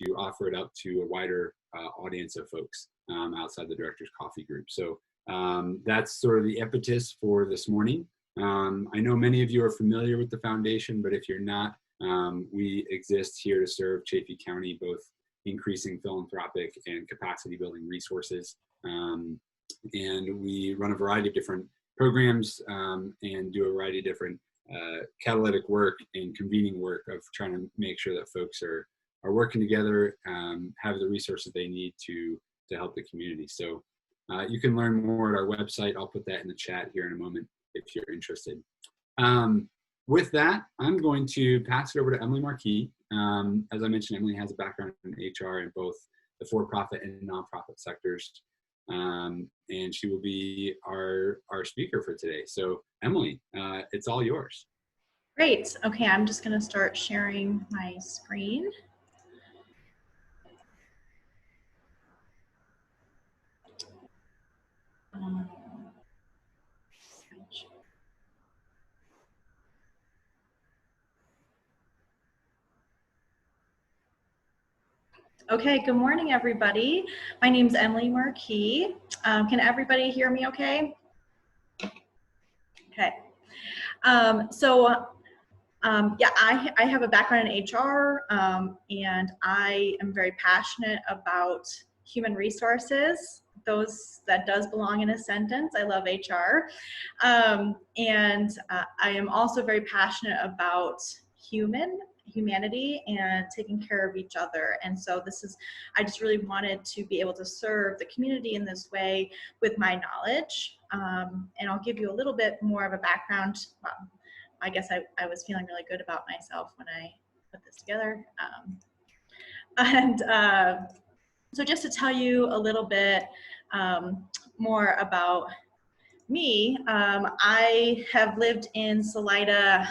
to offer it up to a wider audience of folks outside the Directors Coffee Group. So that's sort of the impetus for this morning. I know many of you are familiar with the foundation, but if you're not, we exist here to serve Chaffee County, both increasing philanthropic and capacity building resources. And we run a variety of different programs and do a variety of different catalytic work and convening work of trying to make sure that folks are working together, have the resources they need to help the community. So you can learn more at our website. I'll put that in the chat here in a moment if you're interested. With that, I'm going to pass it over to Emily Marquis. As I mentioned, Emily has a background in HR in both the for-profit and nonprofit sectors. And she will be our speaker for today. So Emily, it's all yours. Great. Okay, I'm just going to start sharing my screen. Okay, good morning, everybody. My name is Emily Marquis. Can everybody hear me okay? Okay. Yeah, I have a background in HR, and I am very passionate about human resources. That does belong in a sentence. I love HR. I am also very passionate about humanity and taking care of each other. And so I just really wanted to be able to serve the community in this way with my knowledge. And I'll give you a little bit more of a background. I guess I was feeling really good about myself when I put this together. So just to tell you a little bit more about me, I have lived in Salida,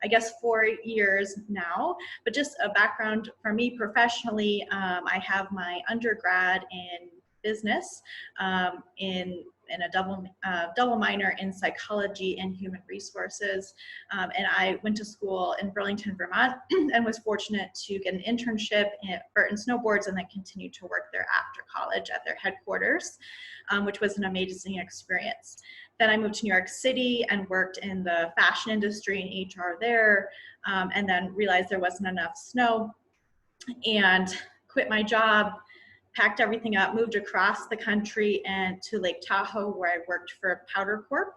I guess 4 years now, but just a background for me professionally, I have my undergrad in business in a double minor in psychology and human resources. And I went to school in Burlington, Vermont, and was fortunate to get an internship at Burton Snowboards and then continued to work there after college at their headquarters, which was an amazing experience. Then I moved to New York City and worked in the fashion industry and HR there, and then realized there wasn't enough snow and quit my job, packed everything up, moved across the country and to Lake Tahoe, where I worked for Powder Corp,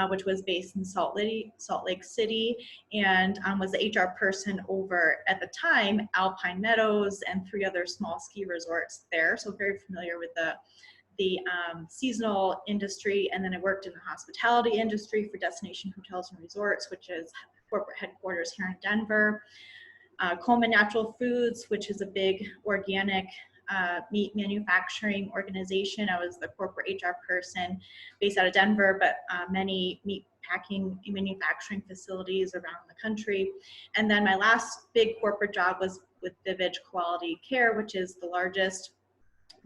which was based in Salt Lake City, and was the HR person over, at the time, Alpine Meadows and 3 other small ski resorts there. So very familiar with the seasonal industry. And then I worked in the hospitality industry for Destination Hotels and Resorts, which is corporate headquarters here in Denver. Coleman Natural Foods, which is a big organic meat manufacturing organization. I was the corporate HR person based out of Denver, but many meat packing and manufacturing facilities around the country. And then my last big corporate job was with Vivage Quality Care, which is the largest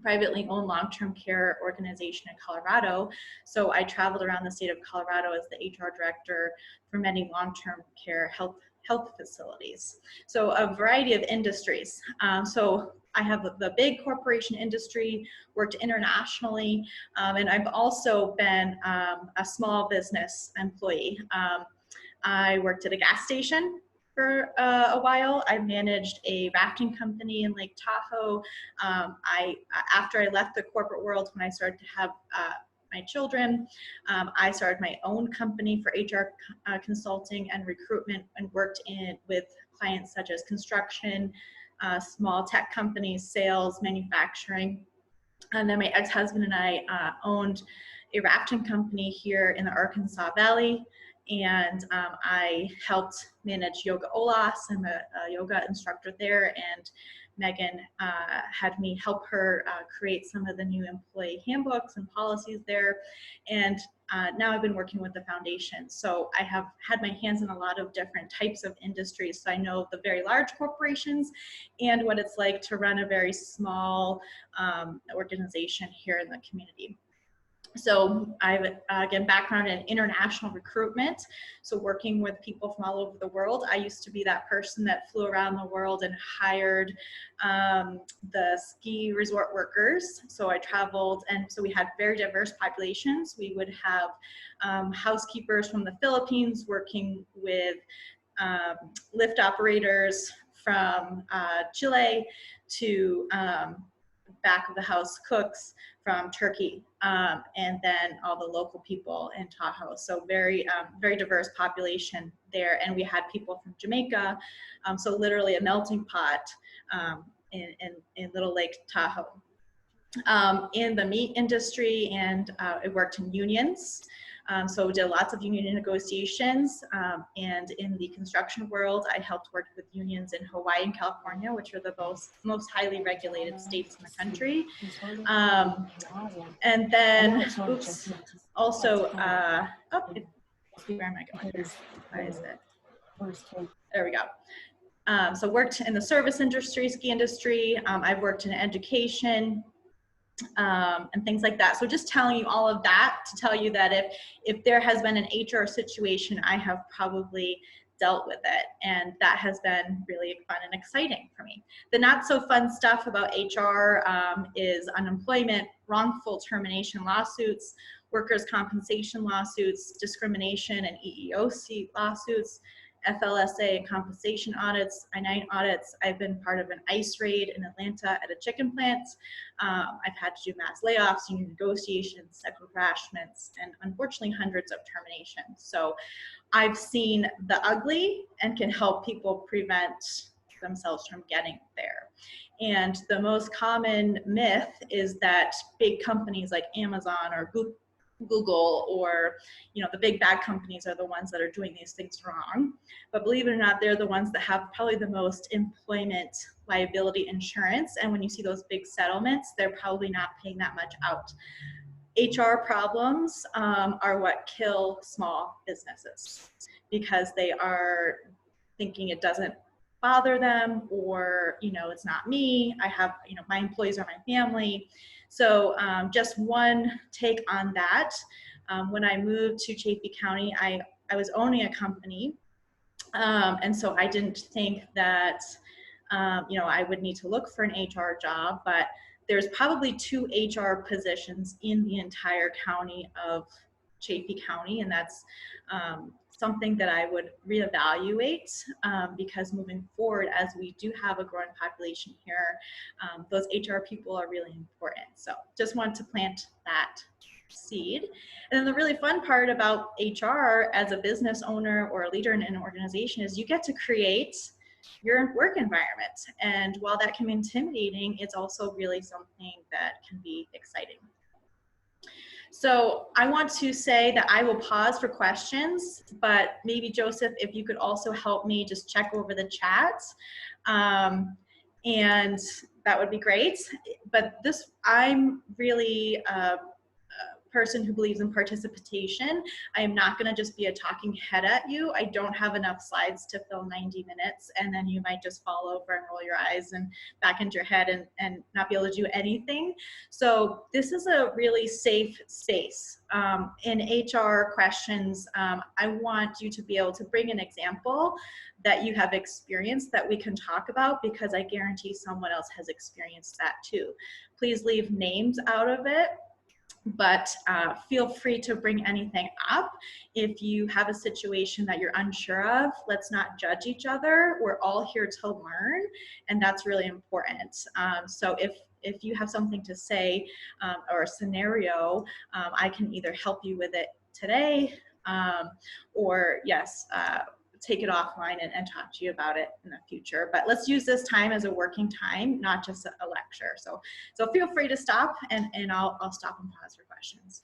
privately owned long-term care organization in Colorado. So I traveled around the state of Colorado as the HR director for many long-term care health facilities. So a variety of industries. So I have the big corporation industry, worked internationally, and I've also been a small business employee. I worked at a gas station for a while. I managed a rafting company in Lake Tahoe. After I left the corporate world, when I started to have my children, I started my own company for HR consulting and recruitment, and worked with clients such as construction, small tech companies, sales, manufacturing. And then my ex-husband and I owned a rafting company here in the Arkansas Valley. And I helped manage Yoga Olas. I'm a yoga instructor there, and Megan had me help her create some of the new employee handbooks and policies there. And now I've been working with the foundation. So I have had my hands in a lot of different types of industries. So I know the very large corporations and what it's like to run a very small organization here in the community. So I've, again, background in international recruitment. So working with people from all over the world. I used to be that person that flew around the world and hired the ski resort workers. So I traveled, and so we had very diverse populations. We would have housekeepers from the Philippines working with lift operators from Chile to back of the house cooks from Turkey, and then all the local people in Tahoe. So very, very diverse population there. And we had people from Jamaica, so literally a melting pot in Little Lake Tahoe. In the meat industry, and I worked in unions. So did lots of union negotiations, and in the construction world, I helped work with unions in Hawaii and California, which are the most highly regulated states in the country. And then, oops, also, where am I going here? Why is it? There we go. So worked in the service industry, ski industry. I've worked in education, and things like that. So just telling you all of that to tell you that if there has been an HR situation, I have probably dealt with it, and that has been really fun and exciting for me. The not so fun stuff about HR is unemployment, wrongful termination lawsuits, workers' compensation lawsuits, discrimination and EEOC lawsuits, FLSA and compensation audits, I-9 audits. I've been part of an ICE raid in Atlanta at a chicken plant. I've had to do mass layoffs, union negotiations, sexual harassments, and unfortunately hundreds of terminations. So I've seen the ugly and can help people prevent themselves from getting there. And the most common myth is that big companies like Amazon or Google or the big bad companies are the ones that are doing these things wrong. But believe it or not, they're the ones that have probably the most employment liability insurance. And when you see those big settlements, they're probably not paying that much out. HR problems are what kill small businesses, because they are thinking it doesn't bother them, or it's not me, I have my employees are my family. So just one take on that. When I moved to Chaffee County, I was owning a company, and so I didn't think that I would need to look for an HR job, but there's probably 2 HR positions in the entire county of Chaffee County, and that's something that I would reevaluate, because moving forward, as we do have a growing population here, those HR people are really important. So just want to plant that seed. And then the really fun part about HR as a business owner or a leader in an organization is you get to create your work environment. And while that can be intimidating, it's also really something that can be exciting. So I want to say that I will pause for questions, but maybe Joseph, if you could also help me just check over the chat, and that would be great. But I'm really person who believes in participation. I am not going to just be a talking head at you. I don't have enough slides to fill 90 minutes, and then you might just fall over and roll your eyes and back into your head and not be able to do anything. So this is a really safe space. In HR questions, I want you to be able to bring an example that you have experienced that we can talk about, because I guarantee someone else has experienced that too. Please leave names out of it, but feel free to bring anything up. If you have a situation that you're unsure of, let's not judge each other. We're all here to learn, and that's really important. So if you have something to say or a scenario, I can either help you with it today, or yes, take it offline and talk to you about it in the future. But let's use this time as a working time, not just a lecture. So feel free to stop, and I'll stop and pause for questions.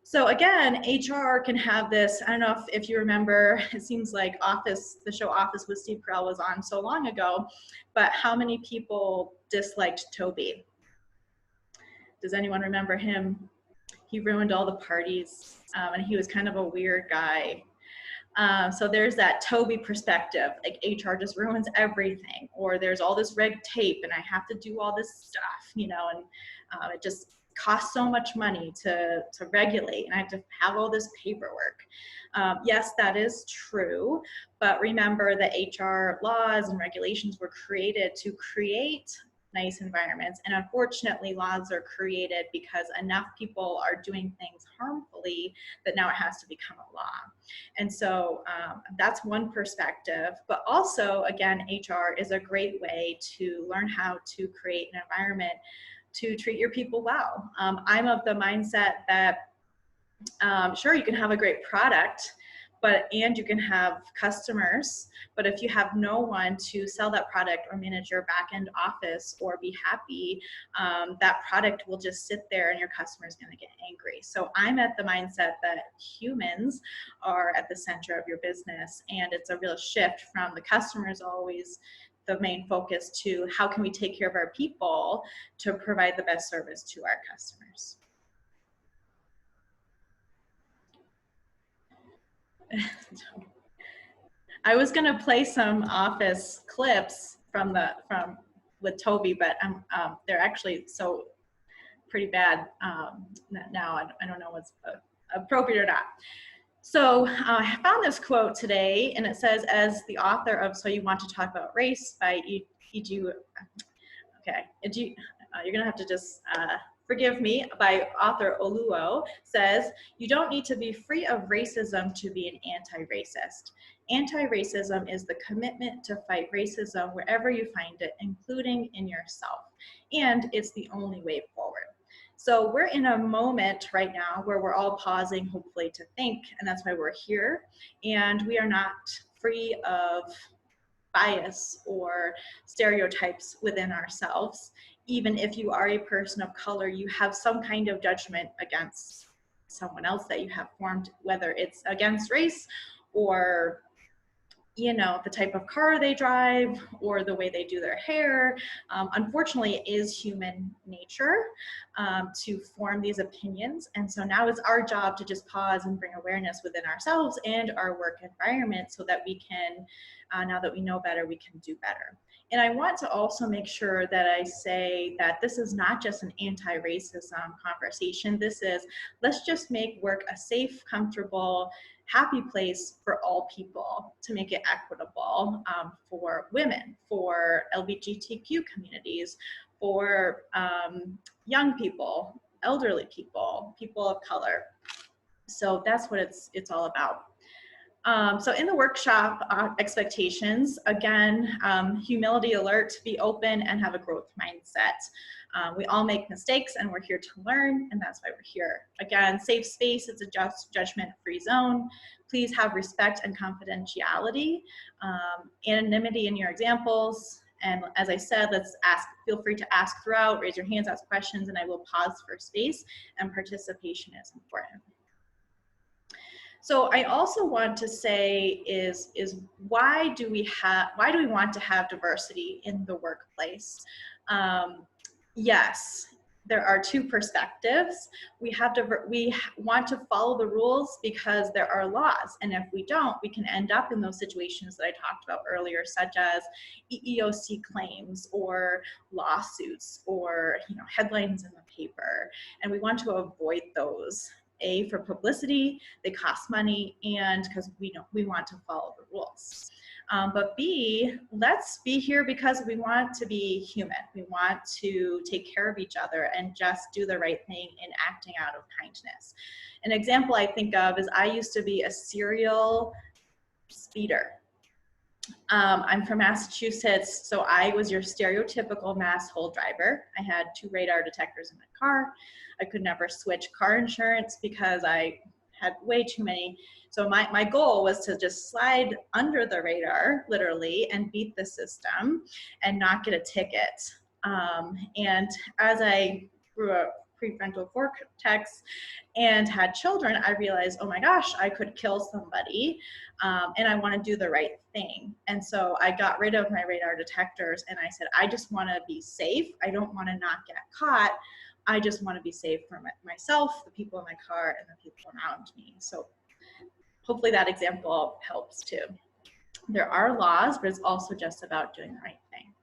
So again, HR can have this, I don't know if you remember, it seems like the show Office with Steve Carell was on so long ago, but how many people disliked Toby? Does anyone remember him? He ruined all the parties, and he was kind of a weird guy. So there's that Toby perspective, like HR just ruins everything, or there's all this red tape and I have to do all this stuff, and it just costs so much money to regulate, and I have to have all this paperwork. Yes, that is true, but remember that HR laws and regulations were created to create nice environments, and unfortunately laws are created because enough people are doing things harmfully that now it has to become a law. And so that's one perspective, but also again, HR is a great way to learn how to create an environment to treat your people well. I'm of the mindset that sure, you can have a great product, and you can have customers, but if you have no one to sell that product or manage your back end office or be happy, that product will just sit there and your customer is going to get angry. So I'm at the mindset that humans are at the center of your business, and it's a real shift from the customers always the main focus to how can we take care of our people to provide the best service to our customers. I was gonna play some office clips from with Toby, but they're actually so pretty bad now. I don't know what's appropriate or not. So I found this quote today, and it says, as the author of So You Want to Talk About Race by you're gonna have to just forgive me, by author Oluo, says, you don't need to be free of racism to be an anti-racist. Anti-racism is the commitment to fight racism wherever you find it, including in yourself. And it's the only way forward. So we're in a moment right now where we're all pausing, hopefully, to think, and that's why we're here. And we are not free of bias or stereotypes within ourselves. Even if you are a person of color, you have some kind of judgment against someone else that you have formed, whether it's against race or the type of car they drive or the way they do their hair. Unfortunately, it is human nature to form these opinions. And so now it's our job to just pause and bring awareness within ourselves and our work environment so that we can, now that we know better, we can do better. And I want to also make sure that I say that this is not just an anti-racism conversation. This is, let's just make work a safe, comfortable, happy place for all people, to make it equitable for women, for LGBTQ communities, for young people, elderly people, people of color. So that's what it's all about. So in the workshop expectations, again, humility alert, be open and have a growth mindset. We all make mistakes and we're here to learn, and that's why we're here. Again, safe space, it's a judgment-free zone. Please have respect and confidentiality, anonymity in your examples. And as I said, feel free to ask throughout, raise your hands, ask questions, and I will pause for space, and participation is important. So I also want to say is why do we want to have diversity in the workplace? Yes, there are two perspectives. We want to follow the rules because there are laws, and if we don't, we can end up in those situations that I talked about earlier, such as EEOC claims or lawsuits or headlines in the paper, and we want to avoid those. A, for publicity, they cost money, and because we want to follow the rules. But B, let's be here because we want to be human. We want to take care of each other and just do the right thing in acting out of kindness. An example I think of is I used to be a serial speeder. I'm from Massachusetts, so I was your stereotypical mass hole driver. I had 2 radar detectors in my car. I could never switch car insurance because I had way too many. So my goal was to just slide under the radar, literally, and beat the system and not get a ticket. And as I grew up, prefrontal cortex and had children, I realized, oh my gosh, I could kill somebody, and I want to do the right thing. And so I got rid of my radar detectors, and I said, I just want to be safe. I don't want to not get caught. I just want to be safe for myself, the people in my car, and the people around me. So hopefully that example helps too. There are laws, but it's also just about doing the right thing.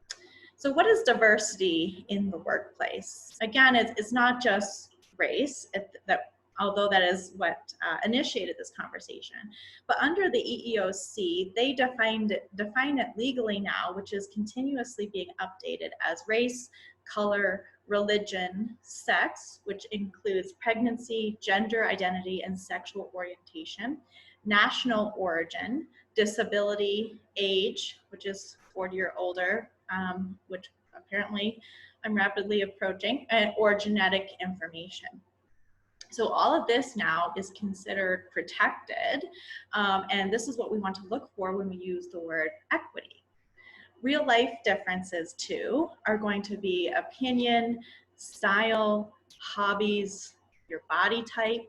So what is diversity in the workplace? Again, it's not just race, although that is what initiated this conversation. But under the EEOC, they define it legally now, which is continuously being updated as race, color, religion, sex, which includes pregnancy, gender identity, and sexual orientation, national origin, disability, age, which is 40 or older, which apparently I'm rapidly approaching, or genetic information. So all of this now is considered protected, and this is what we want to look for when we use the word equity. Real life differences too are going to be opinion, style, hobbies, your body type,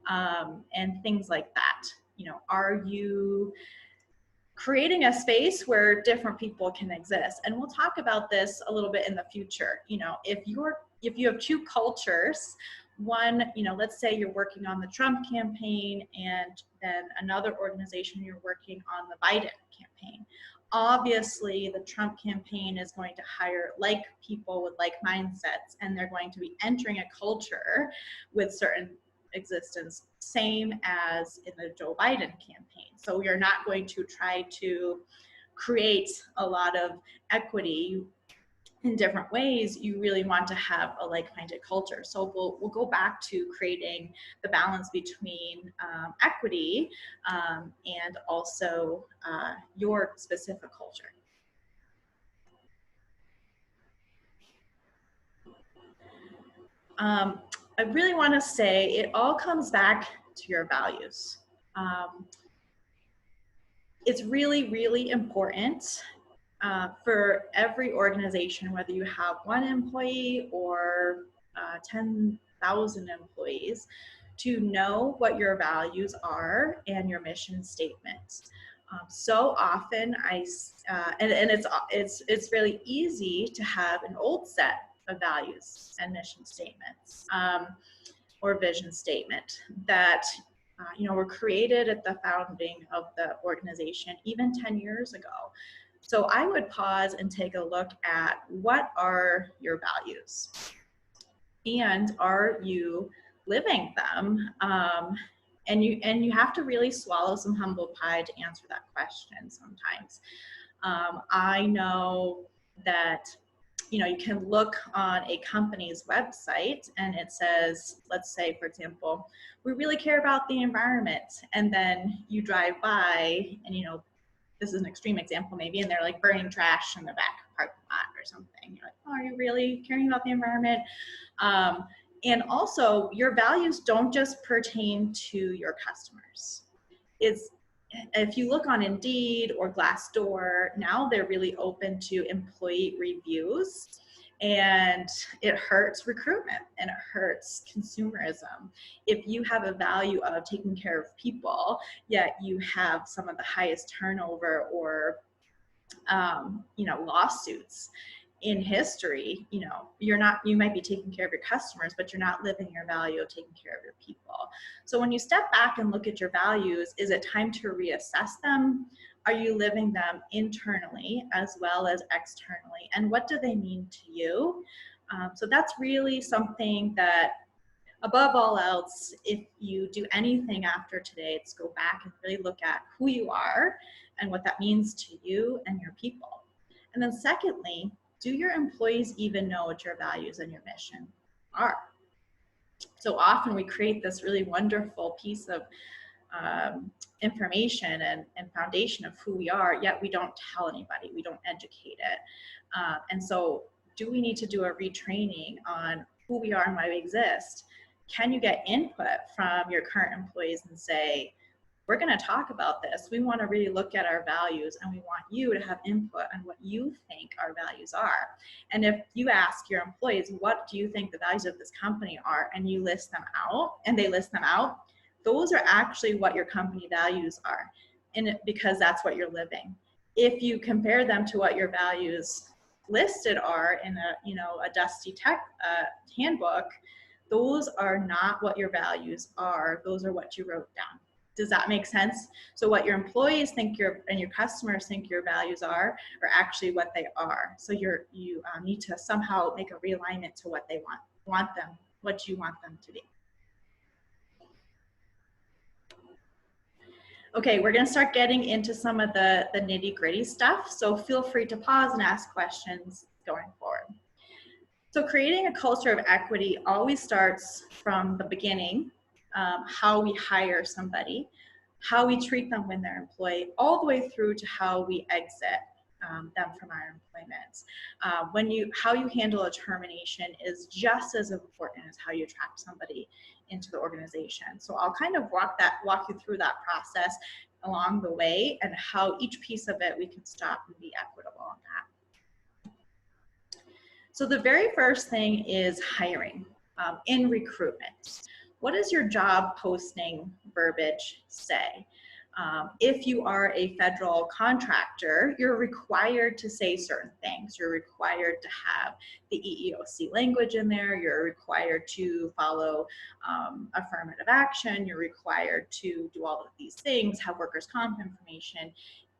and things like that. You know, are you creating a space where different people can exist? And we'll talk about this a little bit in the future. You know, if you have two cultures, one, you know, let's say you're working on the Trump campaign and then another organization you're working on the Biden campaign. Obviously, the Trump campaign is going to hire like people with like mindsets, and they're going to be entering a culture with certain existence, same as in the Joe Biden campaign. So we are not going to try to create a lot of equity in different ways. You really want to have a like-minded culture. So we'll go back to creating the balance between equity and also your specific culture. I really want to say it all comes back to your values. It's really, really important for every organization, whether you have one employee or 10,000 employees, to know what your values are and your mission statements. So often it's really easy to have an old set of values and mission statements or vision statement that were created at the founding of the organization even 10 years ago. So I would pause and take a look at what are your values and are you living them? And you have to really swallow some humble pie to answer that question sometimes. I know that you can look on a company's website and it says, let's say, for example, we really care about the environment. And then you drive by and, this is an extreme example maybe, and they're like burning trash in the back parking lot or something. You're like, oh, are you really caring about the environment? And also, your values don't just pertain to your customers. If you look on Indeed or Glassdoor, now they're really open to employee reviews, and it hurts recruitment and it hurts consumerism. If you have a value of taking care of people, yet you have some of the highest turnover or lawsuits in history, you might be taking care of your customers, but you're not living your value of taking care of your people. So when you step back and look at your values, is it time to reassess them? Are you living them internally as well as externally? And what do they mean to you? So that's really something that, above all else, if you do anything after today, it's go back and really look at who you are and what that means to you and your people. And then secondly, do your employees even know what your values and your mission are? So often we create this really wonderful piece of information and foundation of who we are, yet we don't tell anybody, we don't educate it. And so do we need to do a retraining on who we are and why we exist? Can you get input from your current employees and say, we're going to talk about this. We want to really look at our values and we want you to have input on what you think our values are. And if you ask your employees, what do you think the values of this company are? And you list them out and they list them out, those are actually what your company values are. And because that's what you're living. If you compare them to what your values listed are in a dusty tech handbook, those are not what your values are. Those are what you wrote down. Does that make sense? So what your employees think and your customers think your values are actually what they are. So you need to somehow make a realignment to what they what you want them to be. Okay, we're gonna start getting into some of the nitty-gritty stuff. So feel free to pause and ask questions going forward. So creating a culture of equity always starts from the beginning, how we hire somebody, how we treat them when they're employed, all the way through to how we exit them from our employment. How you handle a termination is just as important as how you attract somebody into the organization. So I'll kind of walk you through that process along the way, and how each piece of it we can stop and be equitable on that. So the very first thing is hiring in recruitment. What does your job posting verbiage say? If you are a federal contractor, you're required to say certain things. You're required to have the EEOC language in there. You're required to follow affirmative action. You're required to do all of these things, have workers' comp information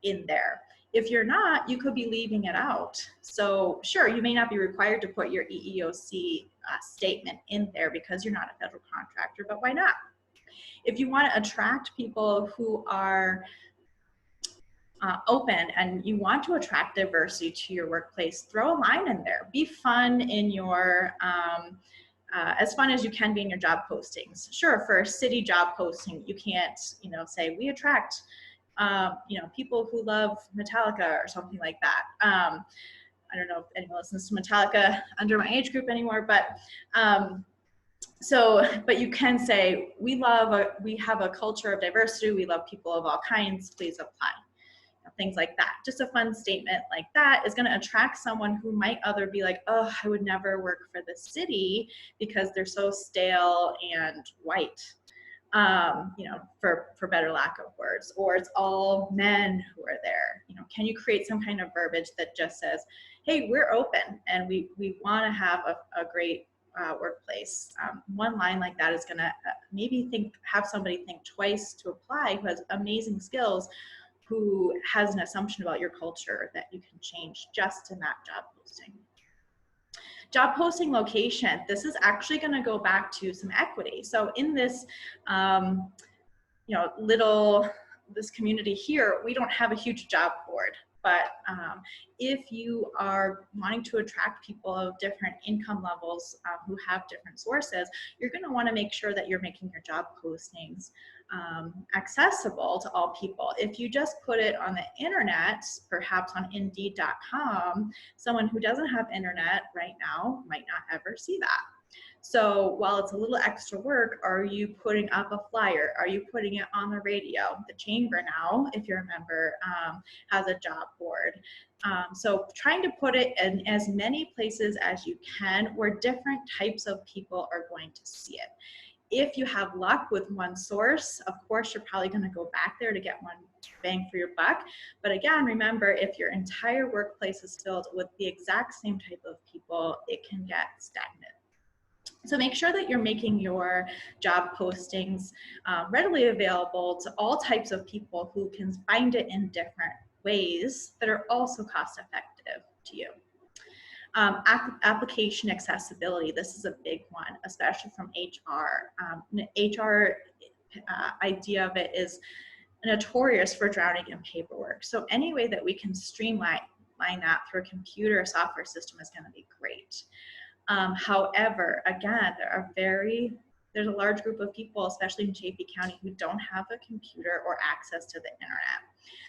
in there. If you're not, you could be leaving it out. So sure, you may not be required to put your EEOC statement in there because you're not a federal contractor, but why not? If you want to attract people who are open and you want to attract diversity to your workplace, throw a line in there. Be fun in your, as fun as you can be in your job postings. Sure, for a city job posting, you can't, say we attract, people who love Metallica or something like that. I don't know if anyone listens to Metallica under my age group anymore, but but you can say, we have a culture of diversity, we love people of all kinds, please apply. Things like that. Just a fun statement like that is going to attract someone who might be like, oh, I would never work for the city because they're so stale and white, for better lack of words, or it's all men who are there. Can you create some kind of verbiage that just says, hey, we're open and we want to have a great workplace. One line like that is going to maybe have somebody think twice to apply who has amazing skills, who has an assumption about your culture that you can change just in that job posting. Job posting location, this is actually going to go back to some equity. So in this, this community here, we don't have a huge job board. But if you are wanting to attract people of different income levels who have different sources, you're going to want to make sure that you're making your job postings accessible to all people. If you just put it on the internet, perhaps on Indeed.com, someone who doesn't have internet right now might not ever see that. So while it's a little extra work, are you putting up a flyer? Are you putting it on the radio? The chamber now, if you're a member, has a job board. So trying to put it in as many places as you can where different types of people are going to see it. If you have luck with one source, of course, you're probably going to go back there to get one bang for your buck. But again, remember, if your entire workplace is filled with the exact same type of people, it can get stagnant. So make sure that you're making your job postings readily available to all types of people who can find it in different ways that are also cost effective to you. Application accessibility, this is a big one, especially from HR. HR idea of it is notorious for drowning in paperwork. So any way that we can streamline that through a computer or software system is going to be great. However, again, there's a large group of people, especially in Chaffee County, who don't have a computer or access to the internet.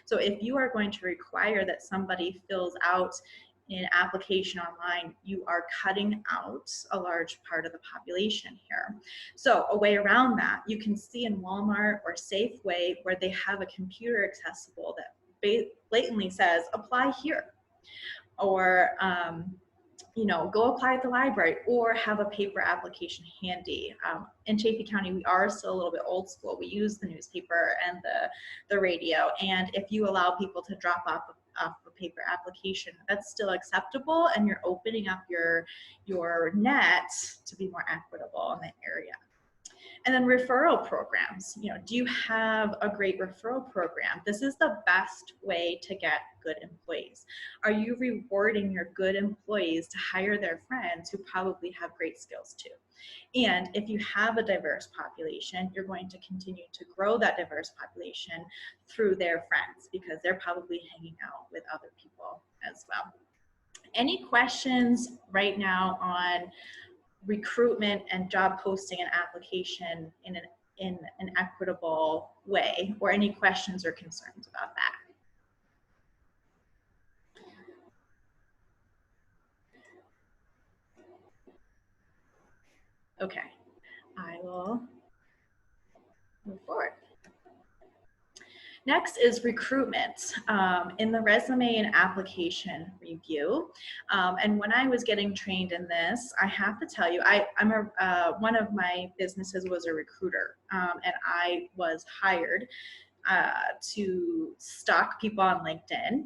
So if you are going to require that somebody fills out an application online, you are cutting out a large part of the population here. So a way around that, you can see in Walmart or Safeway where they have a computer accessible that blatantly says, apply here. Or go apply at the library, or have a paper application handy. In Chaffee County, we are still a little bit old school. We use the newspaper and the radio, and if you allow people to drop off a paper application, that's still acceptable, and you're opening up your net to be more equitable in the area. And then referral programs. You know, do you have a great referral program? This is the best way to get good employees. Are you rewarding your good employees to hire their friends who probably have great skills too? And if you have a diverse population, you're going to continue to grow that diverse population through their friends, because they're probably hanging out with other people as well. Any questions right now on recruitment and job posting and application in an equitable way, or any questions or concerns about that? Okay, I will move forward. Next is recruitment in the resume and application review. And when I was getting trained in this, I have to tell you, one of my businesses was a recruiter, and I was hired to stalk people on LinkedIn.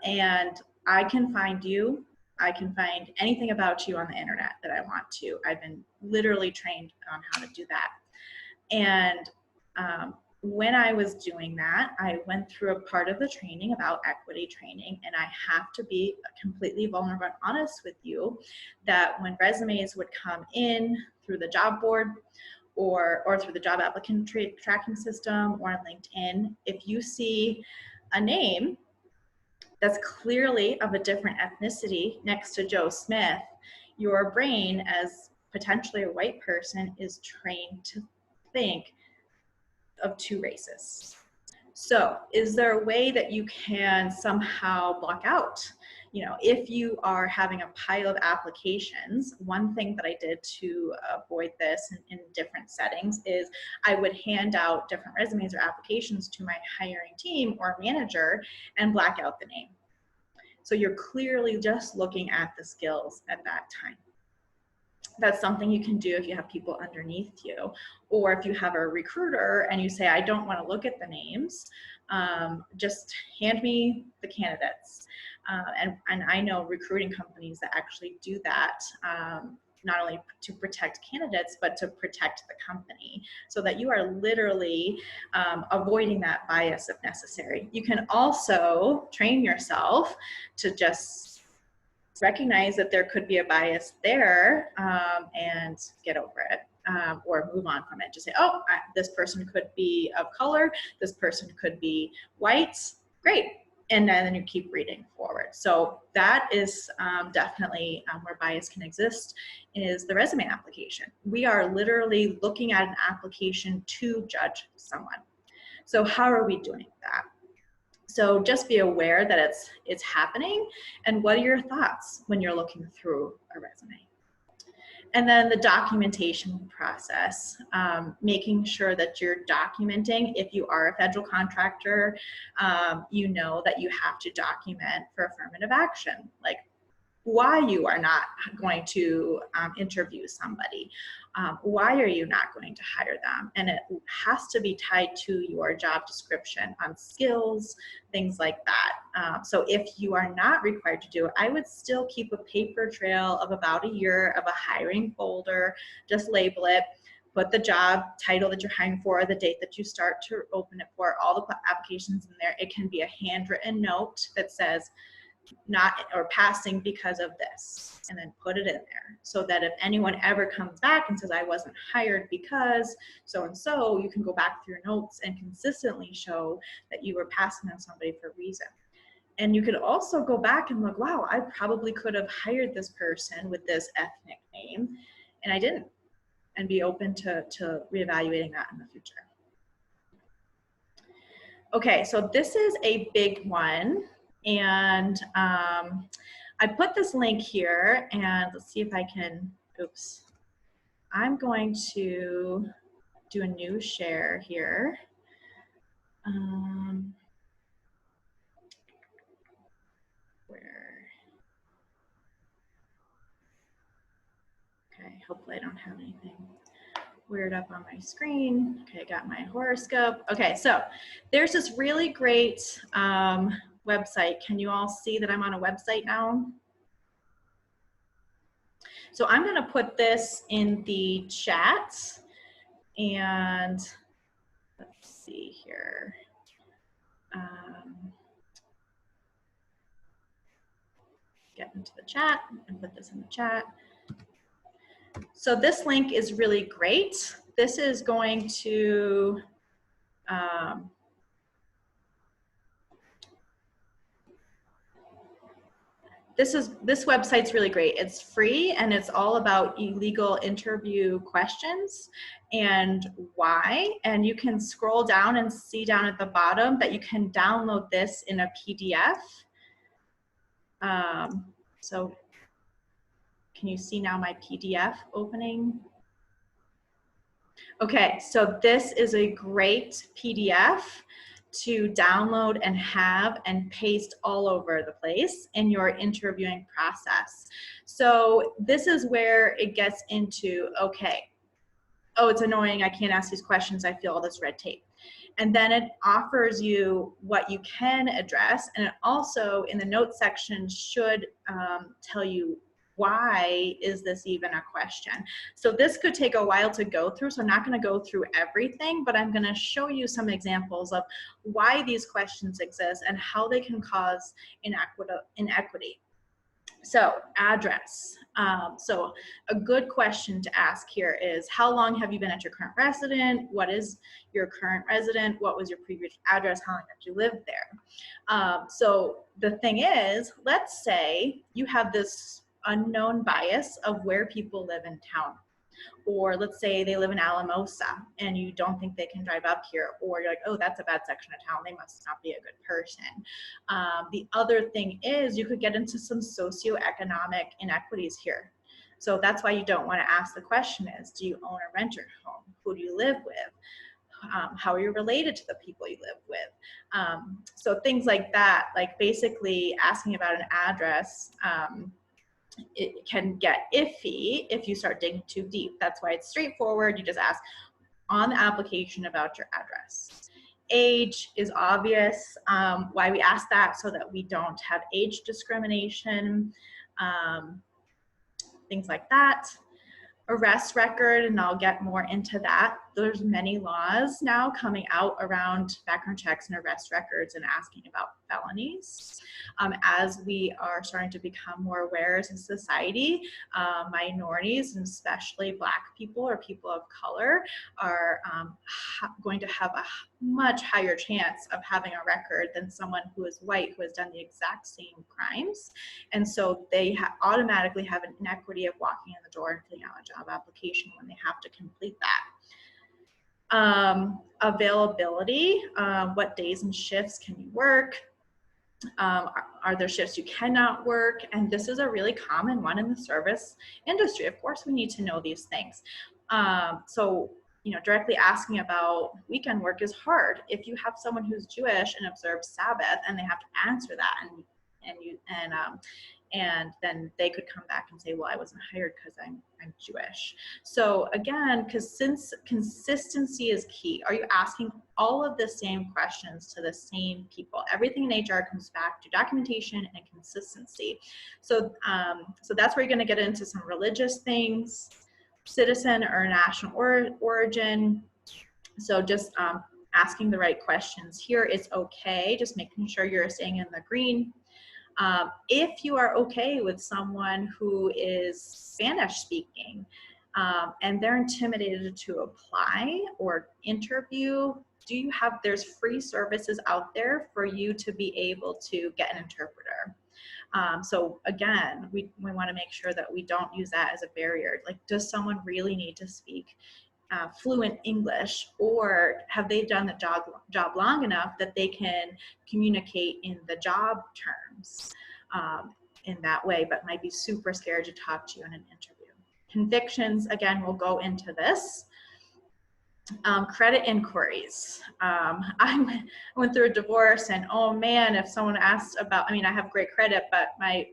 And I can find you. I can find anything about you on the internet that I want to. I've been literally trained on how to do that. And when I was doing that, I went through a part of the training about equity training, and I have to be completely vulnerable and honest with you that when resumes would come in through the job board or through the job applicant tracking system or on LinkedIn, if you see a name that's clearly of a different ethnicity next to Joe Smith, your brain as potentially a white person is trained to think of two races. So is there a way that you can somehow block out, you know, if you are having a pile of applications? One thing that I did to avoid this in different settings is I would hand out different resumes or applications to my hiring team or manager and black out the name. So you're clearly just looking at the skills at that time. That's something you can do if you have people underneath you, or if you have a recruiter and you say, I don't want to look at the names, just hand me the candidates. And I know recruiting companies that actually do that, not only to protect candidates, but to protect the company, so that you are literally avoiding that bias if necessary. You can also train yourself to just recognize that there could be a bias there, and get over it, or move on from it. Just say, oh, this person could be of color, this person could be white, great. And then you keep reading forward. So that is definitely where bias can exist, is the resume application. We are literally looking at an application to judge someone. So how are we doing that? So just be aware that it's happening, and what are your thoughts when you're looking through a resume? And then the documentation process, making sure that you're documenting. If you are a federal contractor, you know that you have to document for affirmative action, like why you are not going to interview somebody. Why are you not going to hire them? And it has to be tied to your job description on skills, things like that. So if you are not required to do it, I would still keep a paper trail of about a year of a hiring folder, just label it, put the job title that you're hiring for, the date that you start to open it for, all the applications in there. It can be a handwritten note that says, not or passing because of this, and then put it in there, so that if anyone ever comes back and says I wasn't hired because so and so, you can go back through your notes and consistently show that you were passing on somebody for a reason. And you could also go back and look, wow, I probably could have hired this person with this ethnic name and I didn't, and be open to reevaluating that in the future. Okay, so this is a big one. And I put this link here, and let's see if I can, oops. I'm going to do a new share here. Okay, hopefully I don't have anything weird up on my screen. Okay, I got my horoscope. Okay, so there's this really great website. Can you all see that I'm on a website now? So I'm going to put this in the chat. And let's see here. Get into the chat and put this in the chat. So this link is really great. This is going to, this website's really great. It's free and it's all about illegal interview questions and why. And you can scroll down and see down at the bottom that you can download this in a PDF. So can you see now my PDF opening? Okay, so this is a great PDF to download and have and paste all over the place in your interviewing process. So this is where it gets into, okay, oh, it's annoying, I can't ask these questions, I feel all this red tape. And then it offers you what you can address, and it also in the notes section should tell you why is this even a question. So this could take a while to go through, so I'm not going to go through everything, but I'm going to show you some examples of why these questions exist and how they can cause inequity. So address. So a good question to ask here is, how long have you been at your current resident? What is your current resident? What was your previous address? How long did you live there? So the thing is, let's say you have this unknown bias of where people live in town. Or let's say they live in Alamosa and you don't think they can drive up here, or you're like, oh, that's a bad section of town, they must not be a good person. The other thing is you could get into some socioeconomic inequities here. So that's why you don't want to ask the question is, do you own or rent your home? Who do you live with? How are you related to the people you live with? So things like that, like basically asking about an address, it can get iffy if you start digging too deep. That's why it's straightforward. You just ask on the application about your address. Age is obvious. Why we ask that, so that we don't have age discrimination, things like that. Arrest record, and I'll get more into that. There's many laws now coming out around background checks and arrest records and asking about felonies. As we are starting to become more aware as a society, minorities, and especially Black people or people of color, are going to have a much higher chance of having a record than someone who is white, who has done the exact same crimes. And so they automatically have an inequity of walking in the door and filling out a job application when they have to complete that. Availability, what days and shifts can you work? Are there shifts you cannot work? And this is a really common one in the service industry. Of course, we need to know these things. So, you know, directly asking about weekend work is hard. If you have someone who's Jewish and observes Sabbath and they have to answer that, and then they could come back and say, well, I wasn't hired because I'm Jewish. So again, because since consistency is key, are you asking all of the same questions to the same people? Everything in HR comes back to documentation and consistency. So, so that's where you're going to get into some religious things, citizen or national origin. So just asking the right questions here is okay, just making sure you're staying in the green. If you are okay with someone who is Spanish speaking and they're intimidated to apply or interview, there's free services out there for you to be able to get an interpreter. So again, we want to make sure that we don't use that as a barrier. Like, does someone really need to speak fluent English, or have they done the job long enough that they can communicate in the job terms in that way, but might be super scared to talk to you in an interview. Convictions, again, we'll go into this. Credit inquiries. I went through a divorce, and oh man, if someone asked about, I mean, I have great credit, but my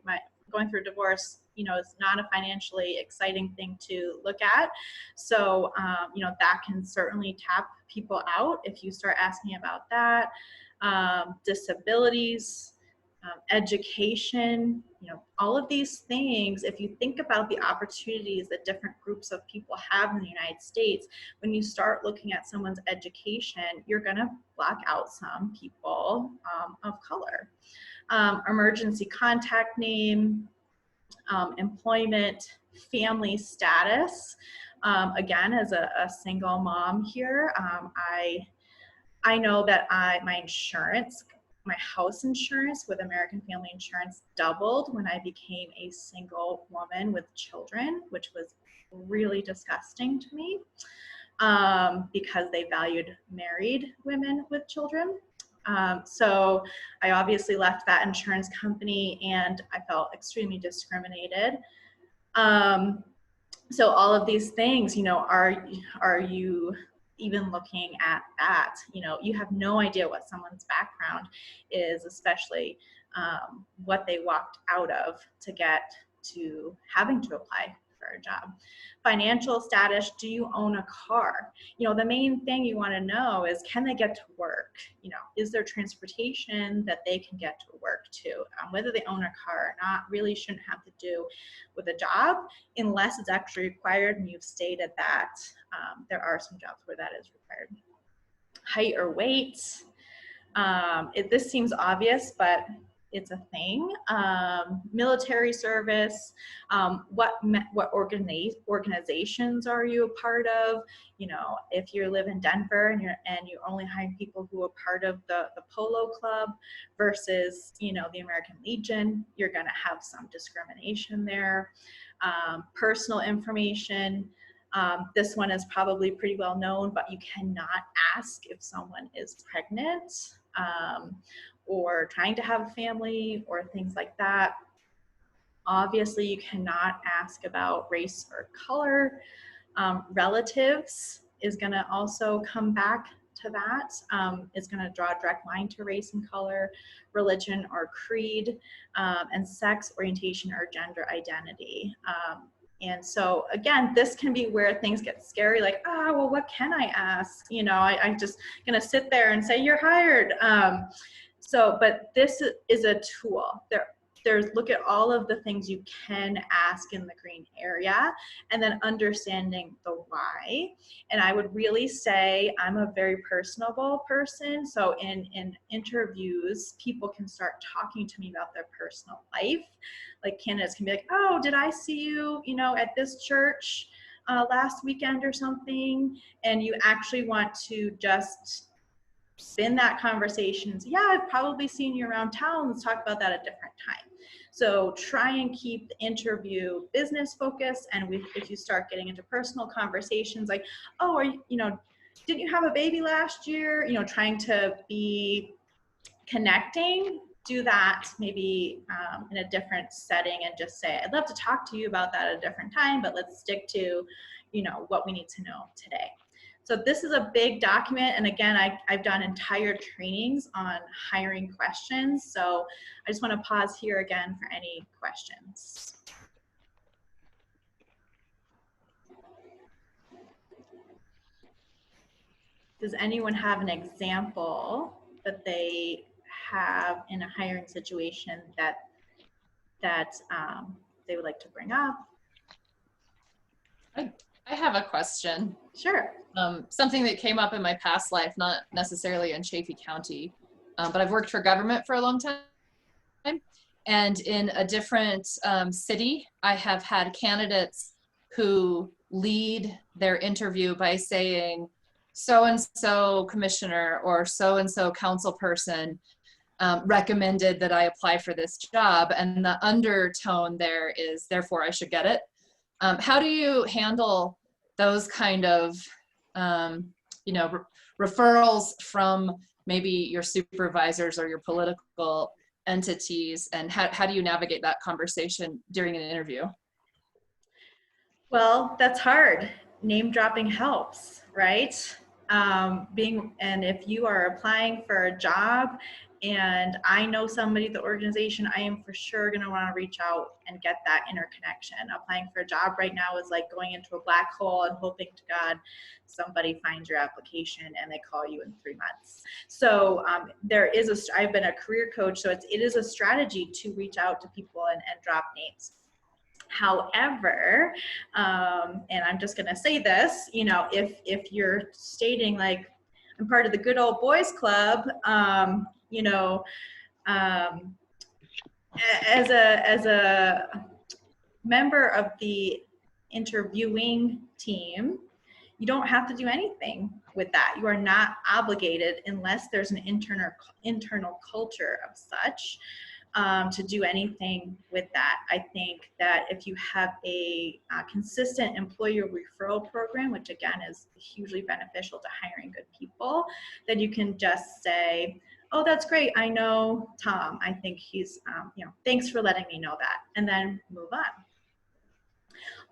going through a divorce, you know, is not a financially exciting thing to look at. So, you know, that can certainly tap people out if you start asking about that. Disabilities, education, all of these things. If you think about the opportunities that different groups of people have in the United States, when you start looking at someone's education, you're going to block out some people of color. Emergency contact name, employment, family status. Again, as a single mom here, I know that my insurance, my house insurance with American Family Insurance doubled when I became a single woman with children, which was really disgusting to me because they valued married women with children. So I obviously left that insurance company and I felt extremely discriminated. So all of these things, are you even looking at that? You have no idea what someone's background is, especially what they walked out of to get to having to apply for a job. Financial status, do you own a car? The main thing you want to know is, can they get to work? Is there transportation that they can get to work to? Whether they own a car or not really shouldn't have to do with a job unless it's actually required, and you've stated that there are some jobs where that is required. Height or weight. This seems obvious, but it's a thing. Military service. What organizations are you a part of? If you live in Denver and you're only hiring people who are part of the Polo Club versus the American Legion, you're going to have some discrimination there. Personal information. This one is probably pretty well known, but you cannot ask if someone is pregnant or trying to have a family or things like that. Obviously, you cannot ask about race or color. Relatives is going to also come back to that. It's going to draw a direct line to race and color, religion or creed, and sex, orientation, or gender identity. And so again, this can be where things get scary, like, well, what can I ask? I'm just gonna sit there and say, you're hired. But this is a tool. There's look at all of the things you can ask in the green area, and then understanding the why. And I would really say I'm a very personable person. So in interviews, people can start talking to me about their personal life. Like candidates can be like, oh, did I see you, at this church last weekend or something? And you actually want to just spin that conversation. So, yeah, I've probably seen you around town. Let's talk about that at a different time. So try and keep the interview business focused. And if you start getting into personal conversations like, oh, are you, didn't you have a baby last year? Trying to be connecting, do that maybe in a different setting and just say, I'd love to talk to you about that at a different time, but let's stick to, what we need to know today. So this is a big document. And again, I've done entire trainings on hiring questions. So I just want to pause here again for any questions. Does anyone have an example that they have in a hiring situation that they would like to bring up? I have a question. Sure. Something that came up in my past life, not necessarily in Chaffee County, but I've worked for government for a long time. And in a different city, I have had candidates who lead their interview by saying, so-and-so commissioner or so-and-so council person recommended that I apply for this job. And the undertone there is, therefore I should get it. How do you handle those kind of, referrals from maybe your supervisors or your political entities, and how do you navigate that conversation during an interview? Well, that's hard. Name dropping helps, right? And if you are applying for a job and I know somebody at the organization, I am for sure going to want to reach out and get that interconnection. Applying for a job right now is like going into a black hole and hoping to God somebody finds your application and they call you in 3 months. So I've been a career coach, so it is a strategy to reach out to people and drop names. However, and I'm just going to say this, if you're stating like, I'm part of the good old boys club, as a member of the interviewing team, you don't have to do anything with that. You are not obligated unless there's an internal culture of such. To do anything with that. I think that if you have a consistent employer referral program, which again is hugely beneficial to hiring good people, then you can just say, oh, that's great. I know Tom. I think he's, thanks for letting me know that, and then move on.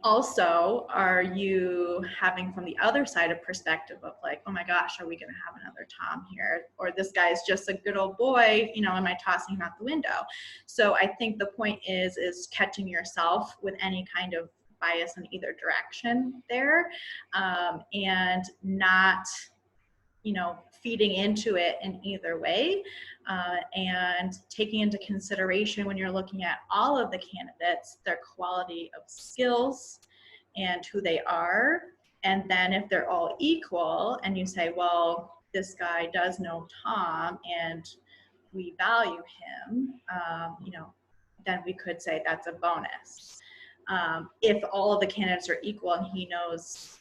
Also, are you having from the other side a perspective of like, oh my gosh, are we going to have another Tom here? Or this guy's just a good old boy, am I tossing him out the window? So I think the point is catching yourself with any kind of bias in either direction there, and not, feeding into it in either way, and taking into consideration when you're looking at all of the candidates, their quality of skills and who they are. And then if they're all equal and you say, well, this guy does know Tom and we value him, then we could say that's a bonus. If all of the candidates are equal and he knows,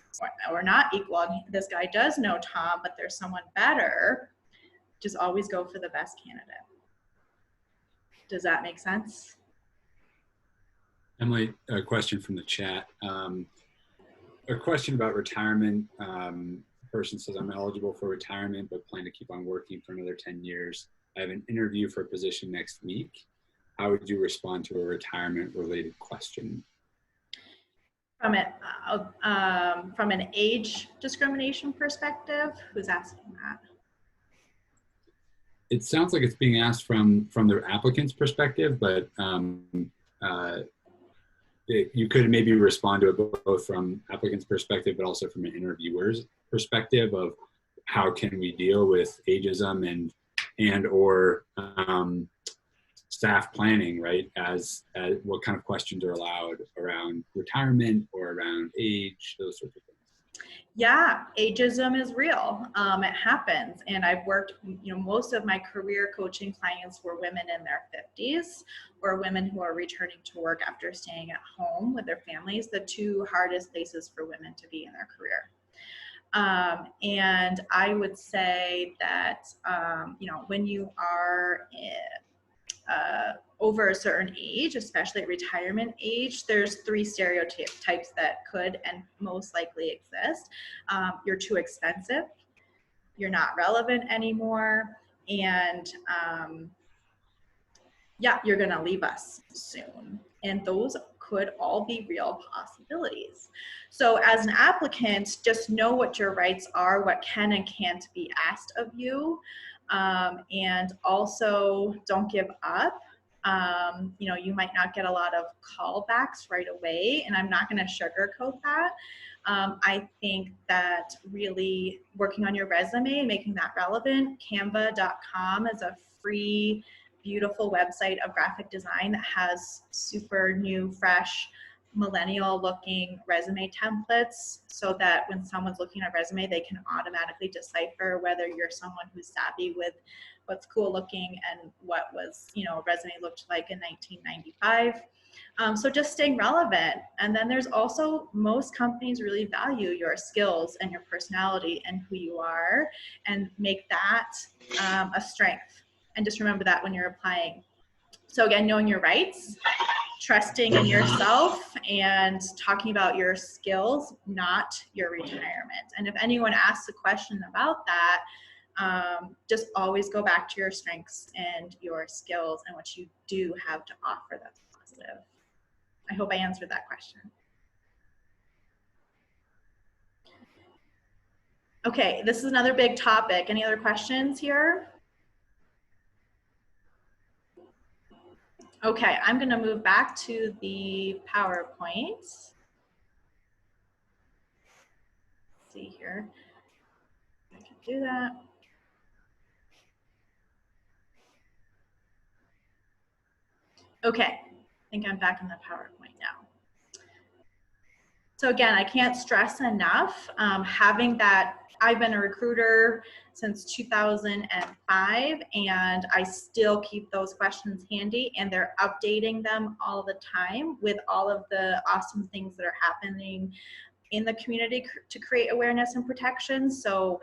or not equal, and this guy does know Tom, but there's someone better, just always go for the best candidate. Does that make sense? Emily, a question from the chat. A question about retirement. Person says, I'm eligible for retirement, but plan to keep on working for another 10 years. I have an interview for a position next week. How would you respond to a retirement-related question? From an age discrimination perspective, who's asking that? It sounds like it's being asked from the applicant's perspective, but you could maybe respond to it both from applicant's perspective, but also from an interviewer's perspective of how can we deal with ageism and or staff planning, right? As what kind of questions are allowed around retirement or around age, those sorts of things. Yeah, ageism is real. It happens. And I've worked, most of my career coaching clients were women in their 50s or women who are returning to work after staying at home with their families, the two hardest places for women to be in their career. And I would say that, when you are over a certain age, especially at retirement age, there's 3 stereotypes that could and most likely exist. You're too expensive, you're not relevant anymore, and you're gonna leave us soon. And those could all be real possibilities. So as an applicant, just know what your rights are, what can and can't be asked of you. And also don't give up. You might not get a lot of callbacks right away, and I'm not going to sugarcoat that. I think that really working on your resume and making that relevant, canva.com is a free, beautiful website of graphic design that has super new, fresh, millennial looking resume templates, so that when someone's looking at a resume, they can automatically decipher whether you're someone who's savvy with what's cool looking and what was, a resume looked like in 1995. So just staying relevant. And then there's also, most companies really value your skills and your personality and who you are, and make that a strength. And just remember that when you're applying. So again, knowing your rights, trusting in yourself, and talking about your skills, not your retirement. And if anyone asks a question about that, just always go back to your strengths and your skills and what you do have to offer that's positive. I hope I answered that question. Okay, this is another big topic. Any other questions here? Okay, I'm gonna move back to the PowerPoint. Let's see here, I can do that. Okay, I think I'm back in the PowerPoint now. So again, I can't stress enough having that. I've been a recruiter since 2005, and I still keep those questions handy, and they're updating them all the time with all of the awesome things that are happening in the community to create awareness and protection. So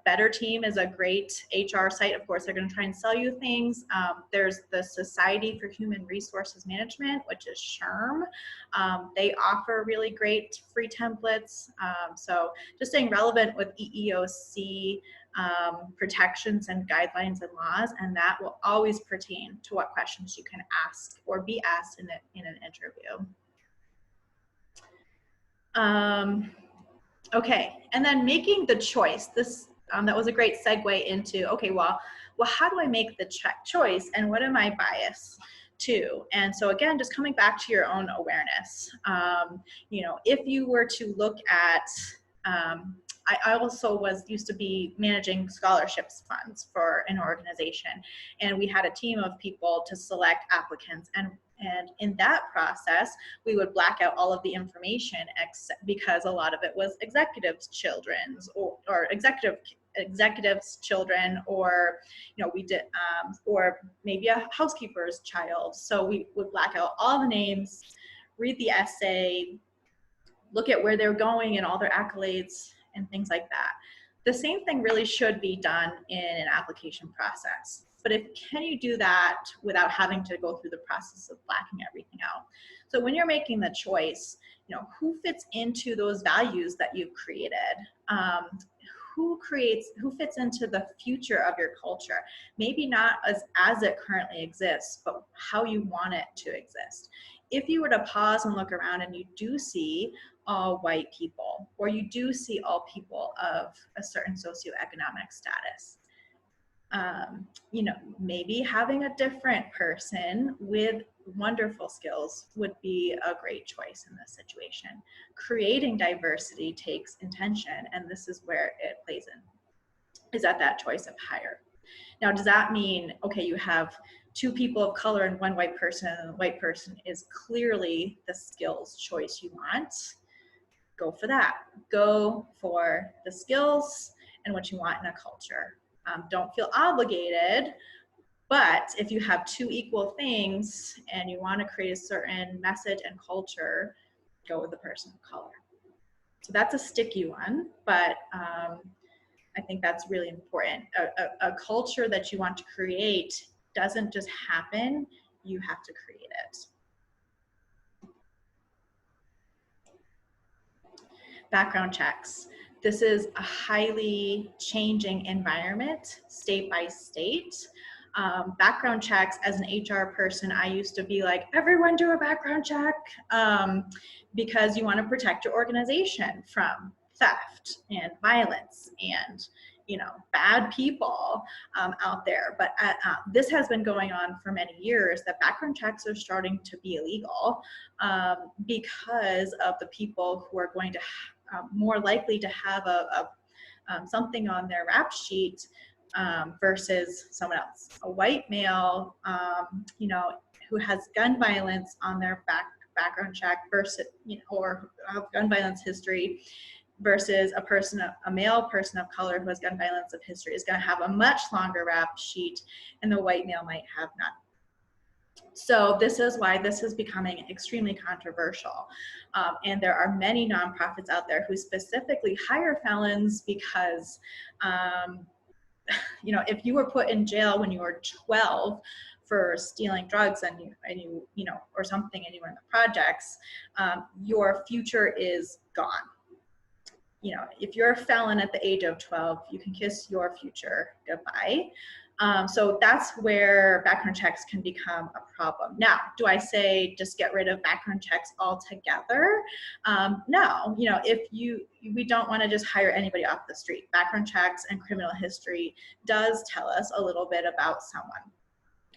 Better Team is a great HR site. Of course, they're going to try and sell you things. There's the Society for Human Resources Management, which is SHRM. They offer really great free templates. So just staying relevant with EEOC protections and guidelines and laws, and that will always pertain to what questions you can ask or be asked in an interview. Okay, and then making the choice. This that was a great segue into, okay, well, how do I make the choice, and what am I biased to? And so again, just coming back to your own awareness. You know, if you were to look at, I also used to be managing scholarships funds for an organization, and we had a team of people to select applicants, and in that process, we would black out all of the information because a lot of it was executives' children's or executives' children, or you know, we did or maybe a housekeeper's child. So we would black out all the names, read the essay, look at where they're going and all their accolades and things like that. The same thing really should be done in an application process. But can you do that without having to go through the process of blacking everything out? So when you're making the choice, you know, who fits into those values that you've created? Who fits into the future of your culture? Maybe not as it currently exists, but how you want it to exist. If you were to pause and look around and you do see all white people, or you do see all people of a certain socioeconomic status, you know, maybe having a different person with wonderful skills would be a great choice in this situation. Creating diversity takes intention, and this is where it plays in, is at that choice of hire. Now, does that mean, okay, you have two people of color and one white person, and the white person is clearly the skills choice you want? Go for that. Go for the skills and what you want in a culture. Don't feel obligated, but if you have two equal things and you want to create a certain message and culture, go with the person of color. So that's a sticky one, but I think that's really important. A culture that you want to create doesn't just happen, you have to create it. Background checks. This is a highly changing environment, state by state. Background checks, as an HR person, I used to be like, everyone do a background check, because you want to protect your organization from theft and violence and, you know, bad people out there. But this has been going on for many years, that background checks are starting to be illegal because of the people who are going to more likely to have something on their rap sheet versus someone else. A white male, you know, who has gun violence on their background check versus, you know, or gun violence history, versus a male person of color who has gun violence of history is going to have a much longer rap sheet, and the white male might have none. So this is why this is becoming extremely controversial. And there are many nonprofits out there who specifically hire felons because, you know, if you were put in jail when you were 12 for stealing drugs and you know, or something, and you were in the projects, your future is gone. You know, if you're a felon at the age of 12, you can kiss your future goodbye. So that's where background checks can become a problem. Now, do I say just get rid of background checks altogether? No, you know, we don't want to just hire anybody off the street. Background checks and criminal history does tell us a little bit about someone.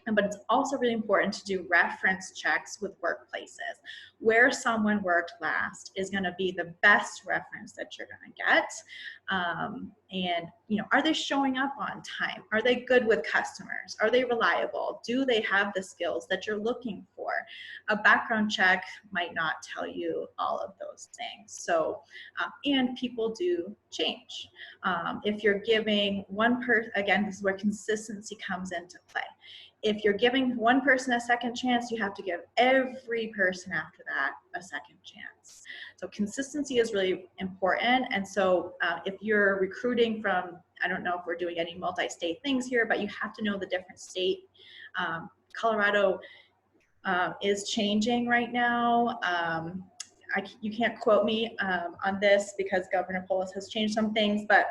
But it's also really important to do reference checks with workplaces. Where someone worked last is going to be the best reference that you're going to get. And, you know, are they showing up on time? Are they good with customers? Are they reliable? Do they have the skills that you're looking for? A background check might not tell you all of those things. So, and people do change. If you're giving one person, again, this is where consistency comes into play. If you're giving one person a second chance, you have to give every person after that a second chance. So consistency is really important. And so if you're recruiting from, I don't know if we're doing any multi-state things here, but you have to know the different state. Colorado is changing right now. You can't quote me on this because Governor Polis has changed some things, but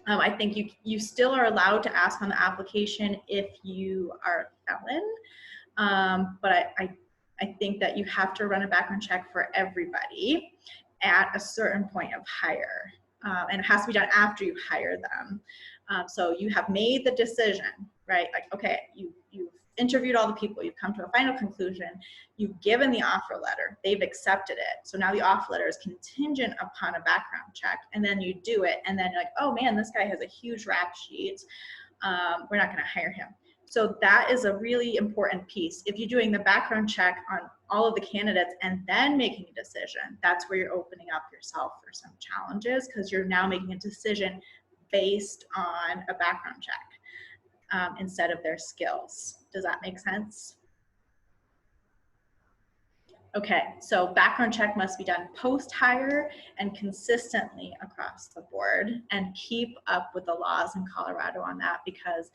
I think you still are allowed to ask on the application if you are felon, but I think that you have to run a background check for everybody at a certain point of hire, and it has to be done after you hire them. So you have made the decision, right? Like, okay, you've interviewed all the people, you've come to a final conclusion, you've given the offer letter, they've accepted it. So now the offer letter is contingent upon a background check, and then you do it, and then you're like, oh man, this guy has a huge rap sheet. We're not gonna hire him. So that is a really important piece. If you're doing the background check on all of the candidates and then making a decision, that's where you're opening up yourself for some challenges, because you're now making a decision based on a background check. Instead of their skills. Does that make sense? Okay, so background check must be done post-hire and consistently across the board, and keep up with the laws in Colorado on that, because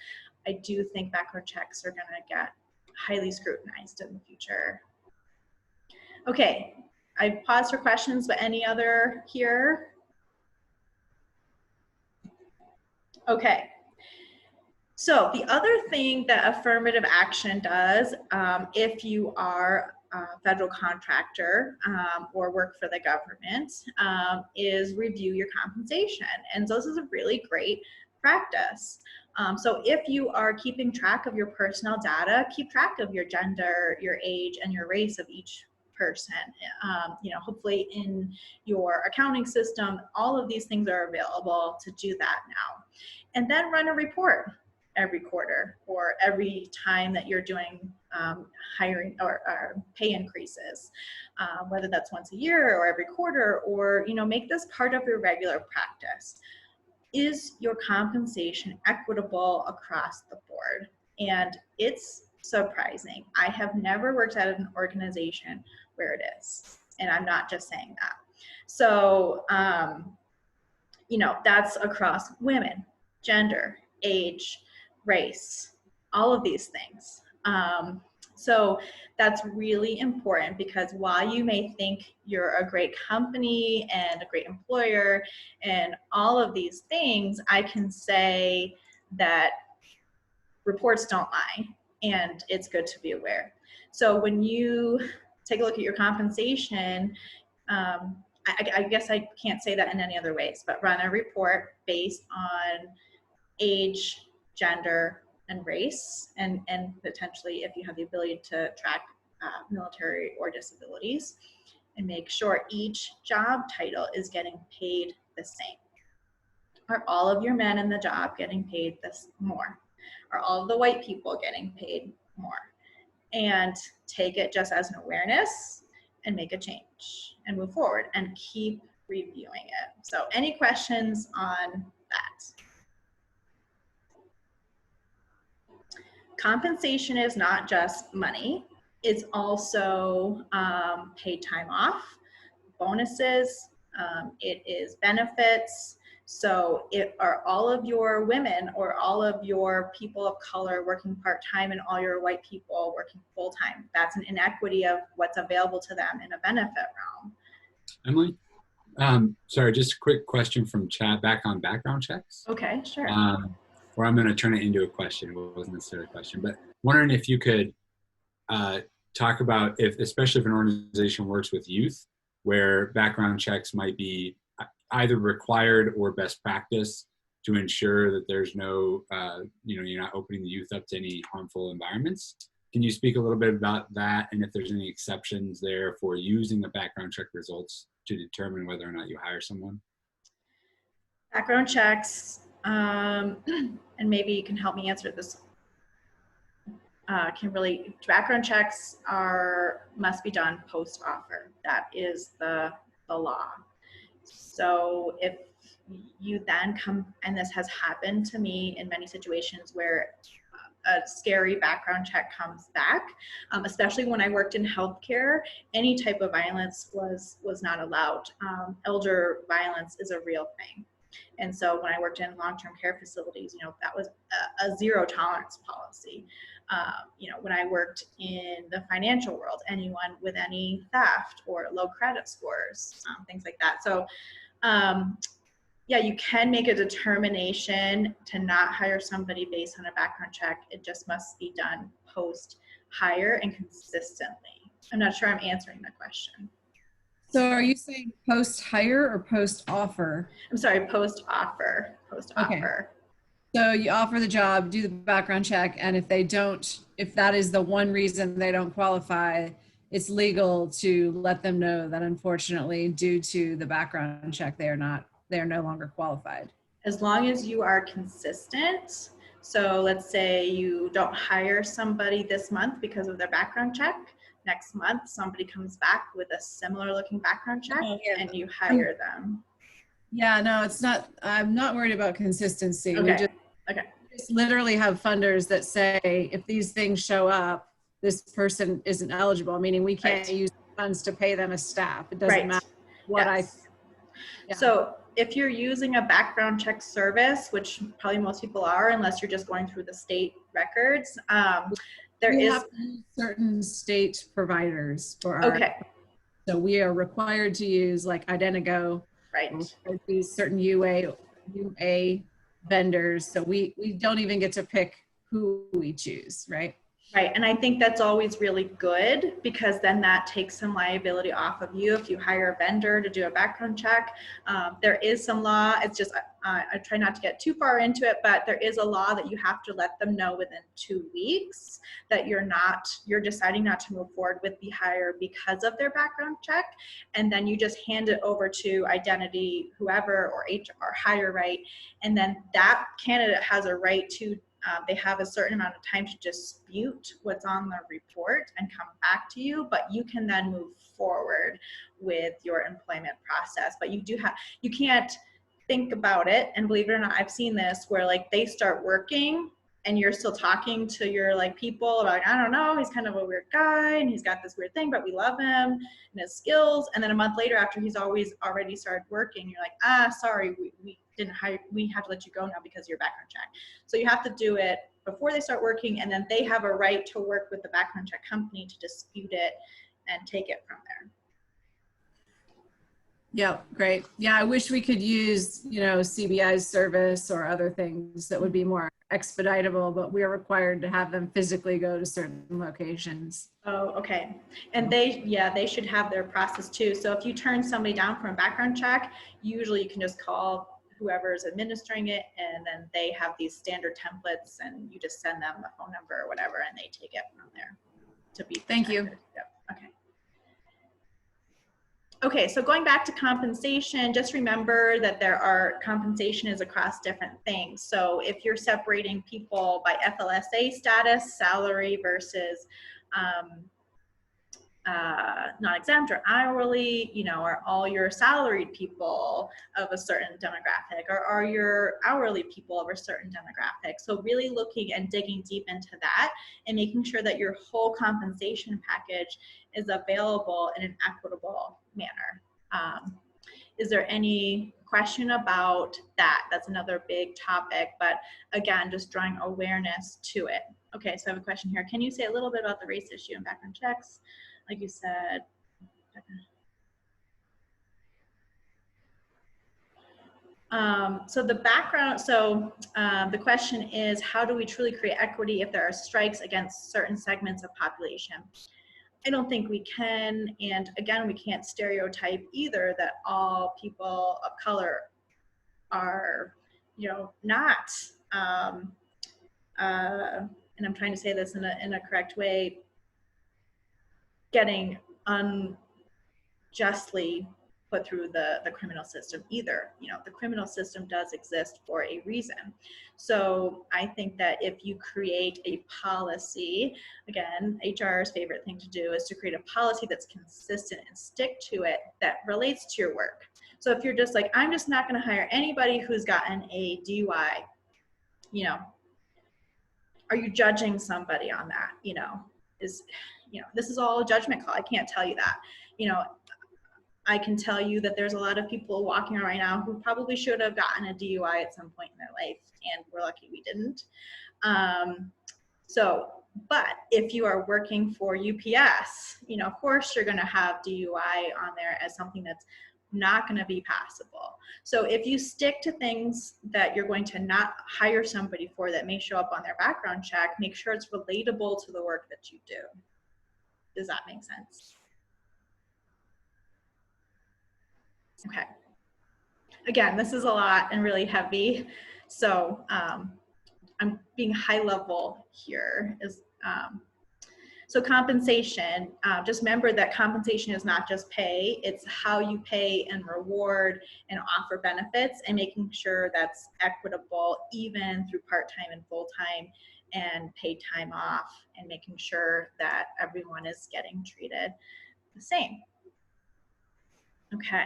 I do think background checks are gonna get highly scrutinized in the future. Okay, I've paused for questions, but any other here? Okay. So the other thing that affirmative action does, if you are a federal contractor or work for the government, is review your compensation. And so this is a really great practice. So if you are keeping track of your personnel data, keep track of your gender, your age, and your race of each person. You know, hopefully in your accounting system, all of these things are available to do that now. And then run a report every quarter or every time that you're doing hiring or pay increases, whether that's once a year or every quarter, or, you know, make this part of your regular practice. Is your compensation equitable across the board? And it's surprising. I have never worked at an organization where it is, and I'm not just saying that. So, you know, that's across women, gender, age, race, all of these things. So that's really important, because while you may think you're a great company and a great employer and all of these things, I can say that reports don't lie, and it's good to be aware. So when you take a look at your compensation, I guess I can't say that in any other ways, but run a report based on age, gender, and race, and potentially, if you have the ability to track military or disabilities, and make sure each job title is getting paid the same. Are all of your men in the job getting paid this more? Are all of the white people getting paid more? And take it just as an awareness and make a change and move forward and keep reviewing it. So any questions on that? Compensation is not just money. It's also paid time off, bonuses, it is benefits. So are all of your women or all of your people of color working part-time and all your white people working full-time? That's an inequity of what's available to them in a benefit realm. Emily, sorry, just a quick question from chat back on background checks. Okay, sure. Or I'm going to turn it into a question. It wasn't necessarily a question, but wondering if you could talk about, especially if an organization works with youth, where background checks might be either required or best practice, to ensure that there's no, you're not opening the youth up to any harmful environments. Can you speak a little bit about that, and if there's any exceptions there for using the background check results to determine whether or not you hire someone? Background checks, and maybe you can help me answer this. Background checks must be done post offer. That is the law. So if you then come, and this has happened to me in many situations where a scary background check comes back, especially when I worked in healthcare, any type of violence was not allowed. Elder violence is a real thing. And so when I worked in long-term care facilities, that was a zero tolerance policy. When I worked in the financial world, anyone with any theft or low credit scores, things like that. So yeah, you can make a determination to not hire somebody based on a background check. It just must be done post-hire and consistently. I'm not sure I'm answering the question. So are you saying post-hire or post-offer? I'm sorry, post-offer. Okay. So you offer the job, do the background check, and if that is the one reason they don't qualify, it's legal to let them know that unfortunately, due to the background check, they are no longer qualified. As long as you are consistent. So let's say you don't hire somebody this month because of their background check. Next month, somebody comes back with a similar looking background check and you hire them. Yeah, no, it's not. I'm not worried about consistency. Okay. We just literally have funders that say, if these things show up, this person isn't eligible, meaning we can't use funds to pay them as staff. It doesn't matter what So if you're using a background check service, which probably most people are, unless you're just going through the state records, there is certain state providers for our. So we are required to use like Identigo. Right. These certain UA vendors. So we don't even get to pick who we choose, right? Right, and I think that's always really good because then that takes some liability off of you if you hire a vendor to do a background check. There is some law, it's just, I try not to get too far into it, but there is a law that you have to let them know within 2 weeks that you're deciding not to move forward with the hire because of their background check. And then you just hand it over to identity, whoever, or HR, hire right. And then that candidate has a right to they have a certain amount of time to dispute what's on the report and come back to you, but you can then move forward with your employment process. But you can't think about it, and believe it or not, I've seen this where like they start working and you're still talking to your like people about, I don't know, he's kind of a weird guy and he's got this weird thing, but we love him and his skills. And then a month later, after he's already started working, you're like, sorry, we didn't hire, we have to let you go now because of your background check. So you have to do it before they start working, and then they have a right to work with the background check company to dispute it and take it from there. Yeah, great. Yeah, I wish we could use, CBI's service or other things that would be more expeditable, but we are required to have them physically go to certain locations. Oh, okay. And they should have their process too. So if you turn somebody down from a background check, usually you can just call whoever is administering it, and then they have these standard templates, and you just send them the phone number or whatever, and they take it from there to be protected. Thank you. Yep. Okay. Okay, so going back to compensation, just remember that compensation is across different things. So if you're separating people by FLSA status, salary versus non-exempt or hourly, are all your salaried people of a certain demographic, or are your hourly people of a certain demographic? So really looking and digging deep into that and making sure that your whole compensation package is available in an equitable manner. Is there any question about that? That's another big topic, but again, just drawing awareness to it. Okay, so I have a question here. Can you say a little bit about the race issue and background checks? Like you said, so the background, the question is, how do we truly create equity if there are strikes against certain segments of population? I don't think we can, and again, we can't stereotype either that all people of color are not, and I'm trying to say this in a correct way, getting unjustly put through the criminal system either. The criminal system does exist for a reason. So I think that if you create a policy, again, HR's favorite thing to do is to create a policy that's consistent and stick to it, that relates to your work. So if you're just like, I'm just not going to hire anybody who's gotten a DUI, are you judging somebody on that? This is all a judgment call. I can't tell you that. I can tell you that there's a lot of people walking around right now who probably should have gotten a DUI at some point in their life, and we're lucky we didn't. But if you are working for UPS, of course you're going to have DUI on there as something that's not going to be passable. So if you stick to things that you're going to not hire somebody for that may show up on their background check, make sure it's relatable to the work that you do. Does that make sense? Okay. Again, this is a lot and really heavy. So I'm being high level here. So compensation, just remember that compensation is not just pay, it's how you pay and reward and offer benefits, and making sure that's equitable even through part-time and full-time and paid time off, and making sure that everyone is getting treated the same. Okay.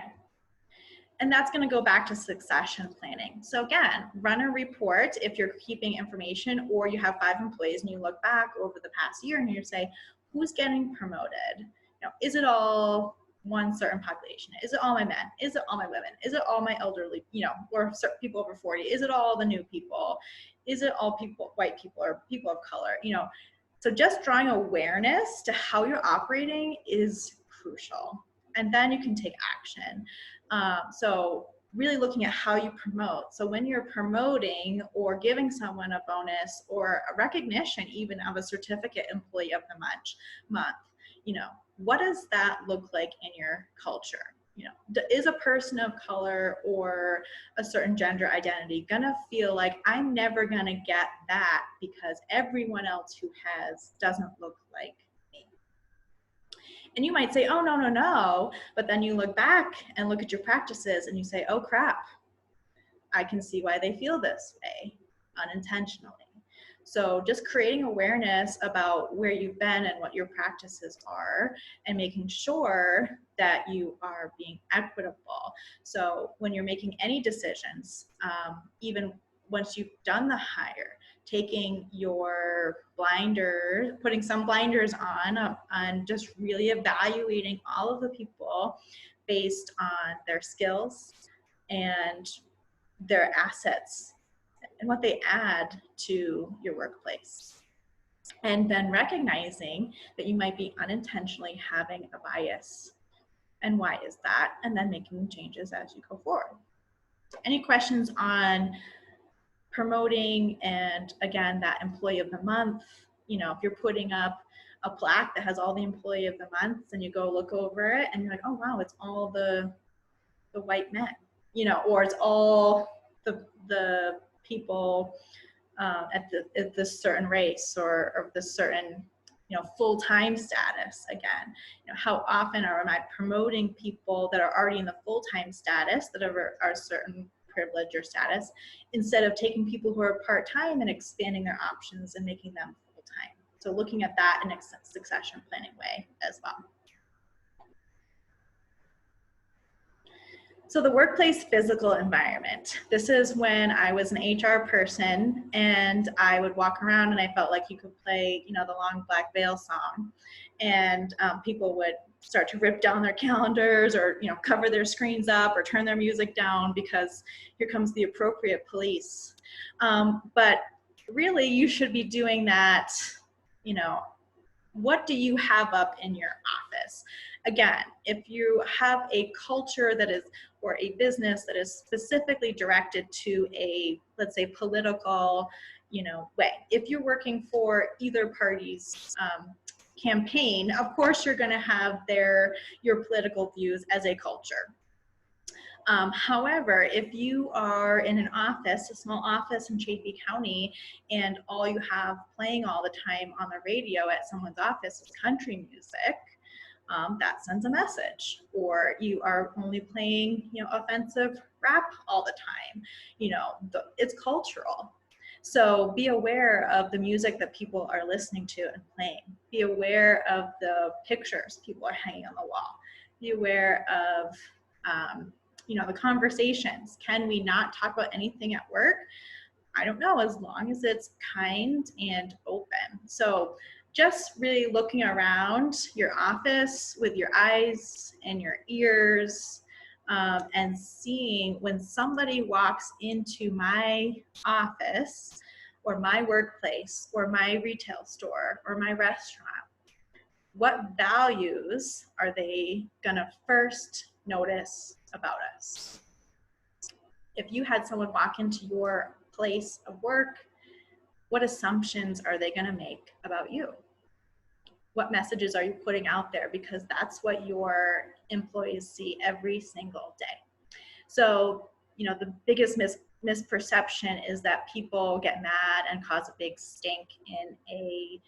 And that's going to go back to succession planning. So again, run a report if you're keeping information, or you have 5 employees and you look back over the past year and you say, who's getting promoted? Is it all one certain population? Is it all my men? Is it all my women? Is it all my elderly, or people over 40? Is it all the new people? Is it all people, white people or people of color? So just drawing awareness to how you're operating is crucial. And then you can take action. So really looking at how you promote. So when you're promoting or giving someone a bonus or a recognition even of a certificate employee of the month, what does that look like in your culture? Is a person of color or a certain gender identity gonna feel like I'm never gonna get that because everyone else who doesn't look like me? And you might say, oh, no. But then you look back and look at your practices and you say, oh, crap. I can see why they feel this way unintentionally. So just creating awareness about where you've been and what your practices are, and making sure that you are being equitable. So when you're making any decisions, even once you've done the hire, taking your blinders, putting some blinders on just really evaluating all of the people based on their skills and their assets and what they add to your workplace. And then recognizing that you might be unintentionally having a bias. And why is that? And then making changes as you go forward. Any questions on promoting, and again, that employee of the month? If you're putting up a plaque that has all the employee of the months and you go look over it and you're like, oh wow, it's all the white men, or it's all the people at this certain race or this certain full-time status. Again, how often am I promoting people that are already in the full-time status that are certain privilege or status, instead of taking people who are part-time and expanding their options and making them full-time? So looking at that in a succession planning way as well. So the workplace physical environment. This is when I was an HR person and I would walk around and I felt like you could play, the Long Black Veil song, and people would start to rip down their calendars or, cover their screens up or turn their music down because here comes the appropriate police. But really you should be doing that, what do you have up in your office? Again, if you have a culture that is, or a business that is specifically directed to a, let's say, political, way. If you're working for either party's campaign, of course you're going to have your political views as a culture. However, if you are in an office, a small office in Chaffee County, and all you have playing all the time on the radio at someone's office is country music, that sends a message. Or you are only playing, offensive rap all the time. It's cultural. So be aware of the music that people are listening to and playing. Be aware of the pictures people are hanging on the wall. Be aware of, the conversations. Can we not talk about anything at work? I don't know, as long as it's kind and open. So just really looking around your office with your eyes and your ears, and seeing when somebody walks into my office or my workplace or my retail store or my restaurant, what values are they gonna first notice about us? If you had someone walk into your place of work, what assumptions are they gonna make about you? What messages are you putting out there? Because that's what your employees see every single day. So, the biggest misperception is that people get mad and cause a big stink in a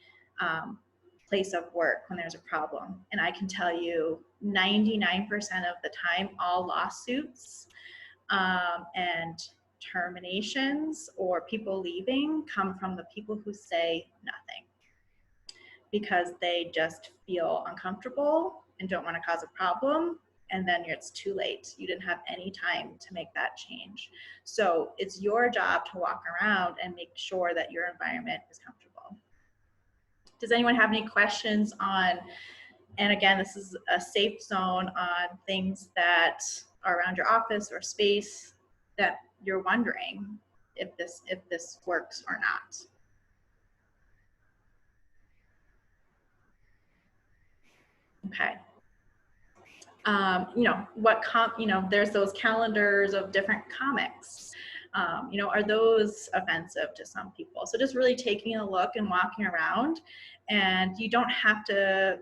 place of work when there's a problem. And I can tell you 99% of the time, all lawsuits and terminations or people leaving come from the people who say nothing, because they just feel uncomfortable and don't want to cause a problem, and then it's too late. You didn't have any time to make that change. So it's your job to walk around and make sure that your environment is comfortable. Does anyone have any questions on, and again, this is a safe zone, on things that are around your office or space that you're wondering if this works or not? Okay. There's those calendars of different comics. Are those offensive to some people? So just really taking a look and walking around, and you don't have to,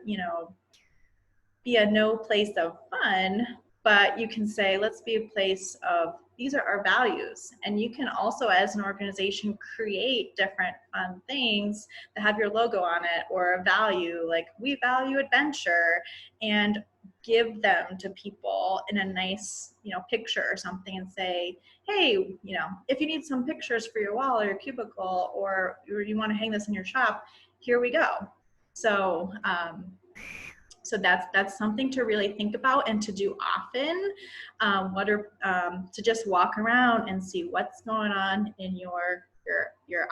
be a no place of fun, but you can say, let's be a place of, these are our values. And you can also, as an organization, create different fun things that have your logo on it, or a value, like we value adventure, and give them to people in a nice, picture or something, and say, hey, if you need some pictures for your wall or your cubicle, or you want to hang this in your shop, here we go. So, so that's something to really think about and to do often. To just walk around and see what's going on in your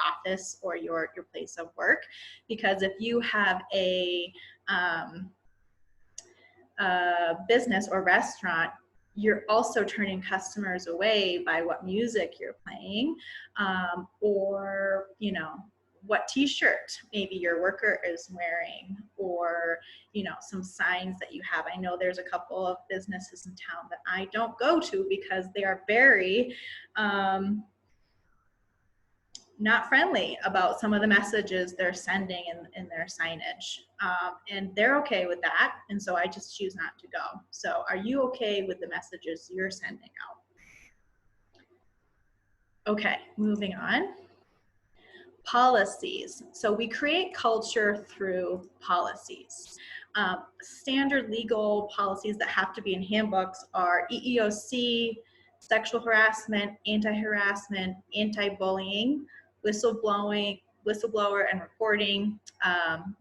office or your place of work. Because if you have a business or restaurant, you're also turning customers away by what music you're playing, or what t-shirt maybe your worker is wearing, or some signs that you have. I know there's a couple of businesses in town that I don't go to because they are very not friendly about some of the messages they're sending in their signage, and they're okay with that, and so I just choose not to go. So are you okay with the messages you're sending out? Okay, moving on. Policies. So we create culture through policies. Standard legal policies that have to be in handbooks are EEOC, sexual harassment, anti-harassment, anti-bullying, whistleblower and reporting,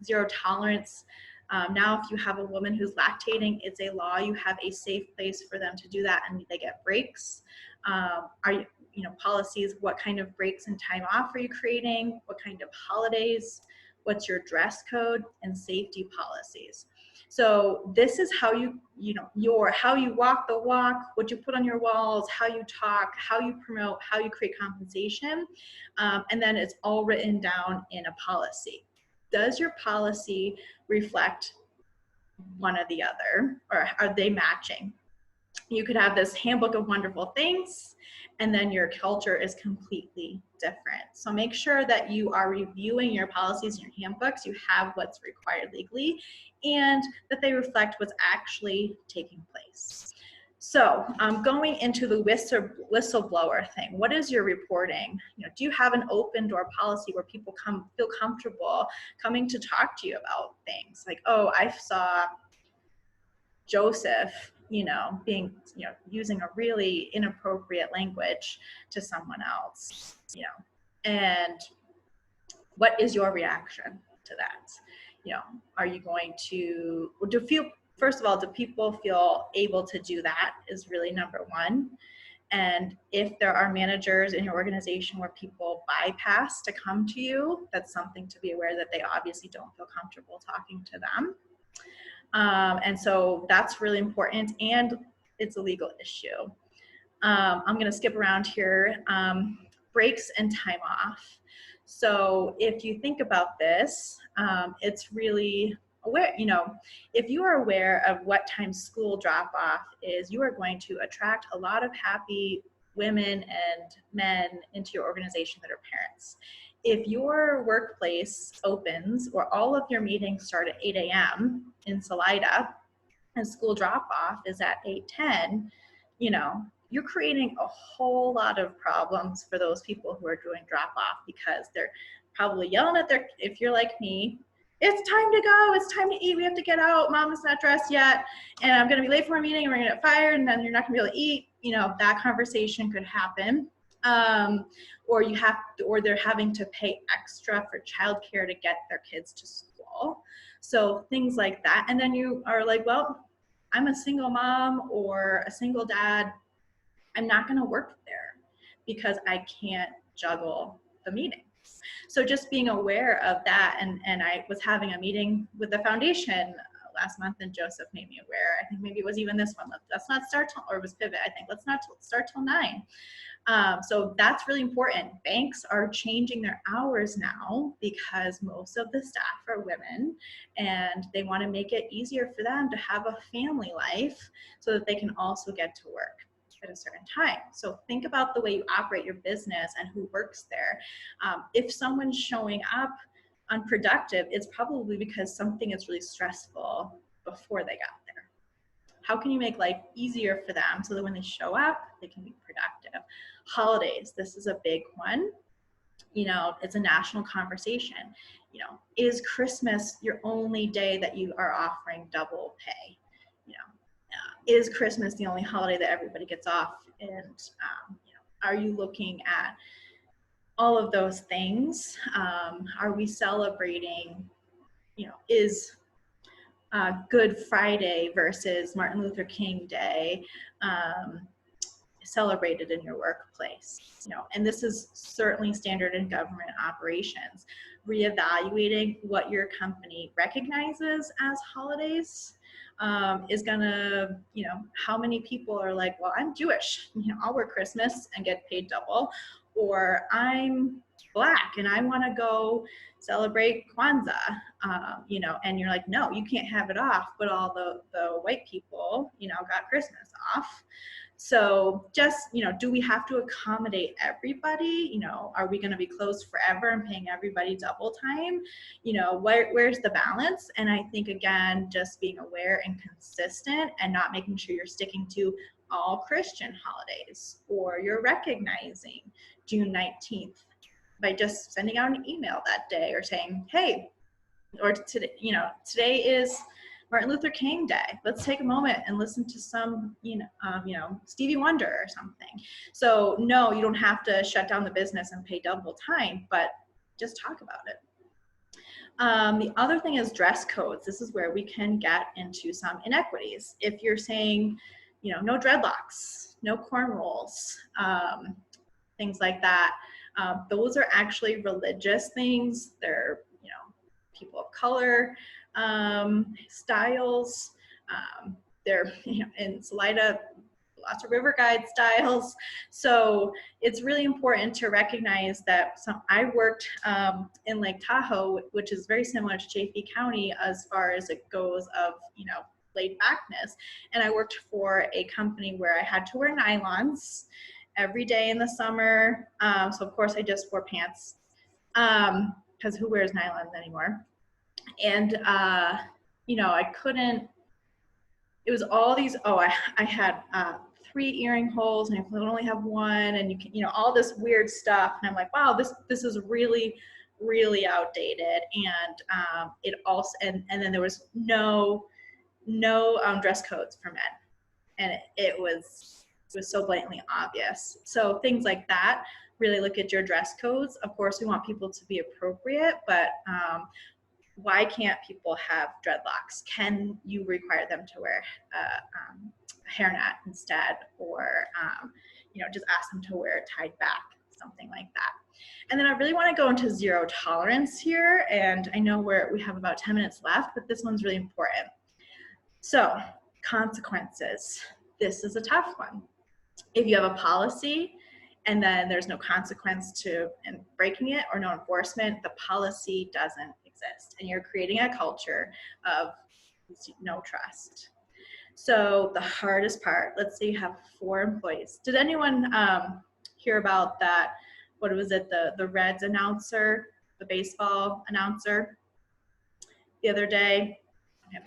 zero tolerance. Now, if you have a woman who's lactating, it's a law. You have a safe place for them to do that, and they get breaks. Policies, what kind of breaks and time off are you creating? What kind of holidays? What's your dress code? And safety policies. So this is how how you walk the walk, what you put on your walls, how you talk, how you promote, how you create compensation, and then it's all written down in a policy. Does your policy reflect one or the other, or are they matching? You could have this handbook of wonderful things, and then your culture is completely different. So make sure that you are reviewing your policies and your handbooks, you have what's required legally, and that they reflect what's actually taking place. So going into the whistleblower thing, what is your reporting? Do you have an open door policy where people feel comfortable coming to talk to you about things like, oh, I saw Joseph, being, using a really inappropriate language to someone else, and what is your reaction to that? Are you going to, first of all, do people feel able to do that is really number one. And if there are managers in your organization where people bypass to come to you, that's something to be aware that they obviously don't feel comfortable talking to them. And so that's really important, and it's a legal issue. I'm going to skip around here. Breaks and time off. So if you think about this, it's really aware, if you are aware of what time school drop off is, you are going to attract a lot of happy women and men into your organization that are parents. If your workplace opens or all of your meetings start at 8 a.m. in Salida and school drop off is at 8:10, you're creating a whole lot of problems for those people who are doing drop off, because they're probably yelling at if you're like me, it's time to go, it's time to eat, we have to get out, mom is not dressed yet, and I'm gonna be late for my meeting, and we're gonna get fired, and then you're not gonna be able to eat. That conversation could happen. Or they're having to pay extra for childcare to get their kids to school. So things like that. And then you are like, well, I'm a single mom or a single dad. I'm not going to work there because I can't juggle the meetings. So just being aware of that. And I was having a meeting with the foundation last month, and Joseph made me aware. I think maybe it was even this one. Let's not start till, or it was Pivot. I think let's not start till 9. So that's really important. Banks are changing their hours now because most of the staff are women, and they want to make it easier for them to have a family life so that they can also get to work at a certain time. So think about the way you operate your business and who works there. If someone's showing up unproductive, it's probably because something is really stressful before they got there. How can you make life easier for them so that when they show up, they can be productive? Holidays, this is a big one. It's a national conversation. Is Christmas your only day that you are offering double pay? Is Christmas the only holiday that everybody gets off? And, are you looking at all of those things? Are we celebrating, is Good Friday versus Martin Luther King Day celebrated in your workplace? And this is certainly standard in government operations. Reevaluating what your company recognizes as holidays is gonna, how many people are like, well, I'm Jewish, I'll work Christmas and get paid double, or I'm Black and I want to go celebrate Kwanzaa, and you're like, no, you can't have it off, but all the white people, got Christmas off. So just, do we have to accommodate everybody? Are we going to be closed forever and paying everybody double time? Where's the balance? And I think, again, just being aware and consistent and not making sure you're sticking to all Christian holidays, or you're recognizing June 19th by just sending out an email that day or saying, hey, or today, today is Martin Luther King Day. Let's take a moment and listen to some, Stevie Wonder or something. So no, you don't have to shut down the business and pay double time, but just talk about it. The other thing is dress codes. This is where we can get into some inequities. If you're saying, no dreadlocks, no cornrows, things like that, those are actually religious things. They're, people of color styles. They're, in Salida, lots of river guide styles. So it's really important to recognize that I worked in Lake Tahoe, which is very similar to Chaffee County as far as it goes of, laid backness. And I worked for a company where I had to wear nylons every day in the summer. So of course I just wore pants, because who wears nylons anymore? And, I couldn't it was all these, I had 3 earring holes and I could only have one, and all this weird stuff. And I'm like, wow, this is really, really outdated. And it also, and then there was no dress codes for men. And it was so blatantly obvious. So things like that, really look at your dress codes. Of course, we want people to be appropriate, but why can't people have dreadlocks? Can you require them to wear a hairnet instead, or just ask them to wear it tied back, something like that. And then I really want to go into zero tolerance here, and I know we have about 10 minutes left, but this one's really important. So, consequences. This is a tough one. If you have a policy and then there's no consequence to breaking it or no enforcement, the policy doesn't exist. And you're creating a culture of no trust. So the hardest part, let's say you have 4 employees. Did anyone hear about that? What was it, the Reds announcer, the baseball announcer the other day?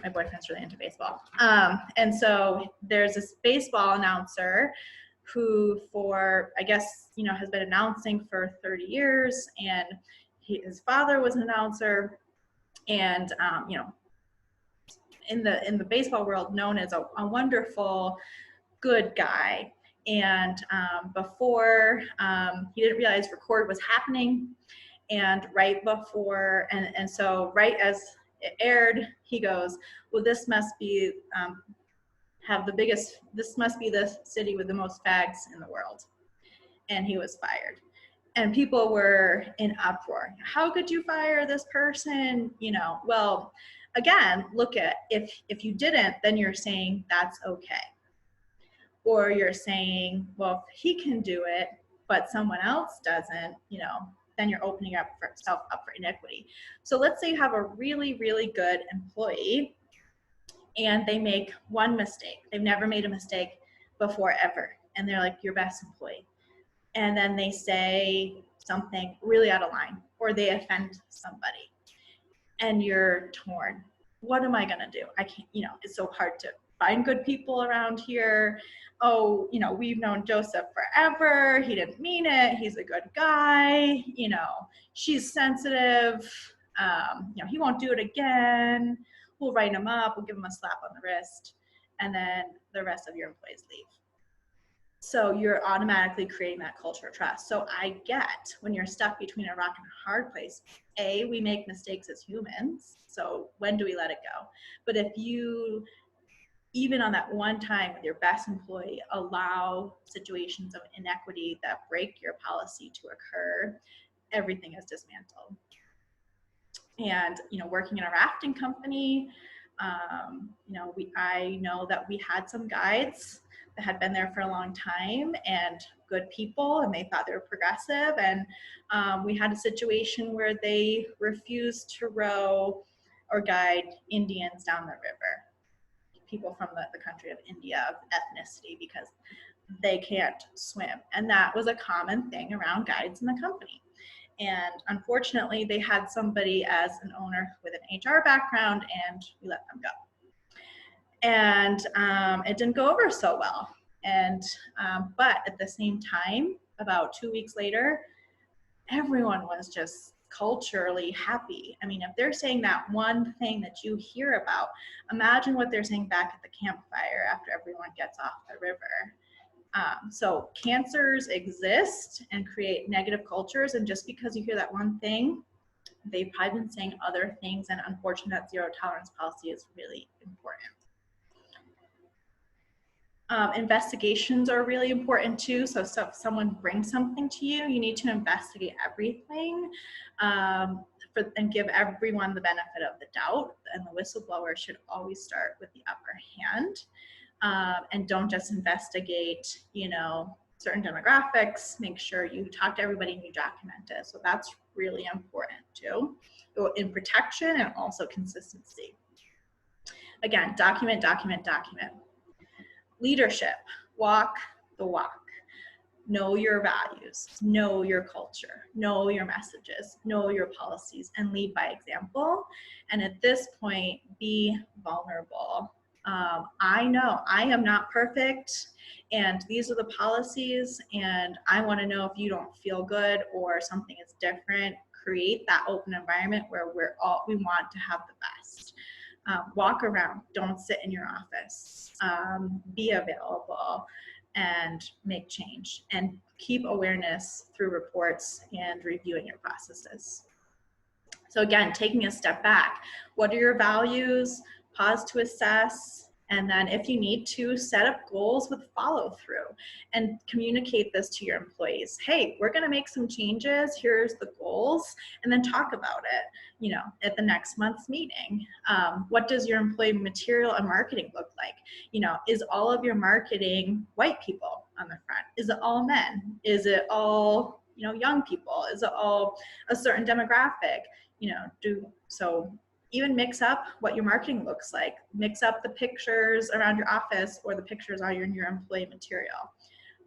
My boyfriend's really into baseball. And so there's this baseball announcer who I guess, has been announcing for 30 years, and his father was an announcer, and, in the baseball world, known as a wonderful, good guy. And before, he didn't realize record was happening, and right before, and so right as it aired, he goes, well, this must be this must be the city with the most fags in the world. And he was fired. And people were in uproar. How could you fire this person? Well, again, look at, if you didn't, then you're saying that's okay. Or you're saying, well, if he can do it, but someone else doesn't, then you're opening yourself up for inequity. So let's say you have a really, really good employee and they make one mistake. They've never made a mistake before, ever. And they're like your best employee. And then they say something really out of line, or they offend somebody, and you're torn. What am I gonna do? I can't, it's so hard to find good people around here. Oh, we've known Joseph forever. He didn't mean it. He's a good guy. She's sensitive. He won't do it again. We'll write him up. We'll give him a slap on the wrist. And then the rest of your employees leave. So you're automatically creating that culture of trust. So I get when you're stuck between a rock and a hard place, we make mistakes as humans. So when do we let it go? But if you, even on that one time with your best employee, allow situations of inequity that break your policy to occur, everything is dismantled. And, working in a rafting company, I know that we had some guides that had been there for a long time and good people, and they thought they were progressive. And we had a situation where they refused to row or guide Indians down the river, people from the country of India, of ethnicity, because they can't swim. And that was a common thing around guides in the company. And unfortunately, they had somebody as an owner with an HR background, and we let them go. And it didn't go over so well. And but at the same time, about 2 weeks later, everyone was just culturally happy. I mean, if they're saying that one thing that you hear about, imagine what they're saying back at the campfire after everyone gets off the river. So cancers exist and create negative cultures, and just because you hear that one thing, they've probably been saying other things, and unfortunately that zero tolerance policy is really important. Investigations are really important too. So if someone brings something to you, you need to investigate everything and give everyone the benefit of the doubt. And the whistleblower should always start with the upper hand. And don't just investigate, certain demographics. Make sure you talk to everybody and you document it. So that's really important too, in protection and also consistency. Again, document, document, document. Leadership, walk the walk. Know your values, know your culture, know your messages, know your policies, and lead by example. And at this point, be vulnerable. I know I am not perfect, and these are the policies, and I want to know if you don't feel good or something is different. Create that open environment where we want to have the best. Walk around, don't sit in your office. Be available and make change, and keep awareness through reports and reviewing your processes. So again, taking a step back, what are your values? Pause to assess. And then if you need to, set up goals with follow through and communicate this to your employees. Hey, we're gonna make some changes, here's the goals, and then talk about it, at the next month's meeting. What does your employee material and marketing look like? Is all of your marketing white people on the front? Is it all men? Is it all, young people? Is it all a certain demographic? So even mix up what your marketing looks like. Mix up the pictures around your office or the pictures on your employee material.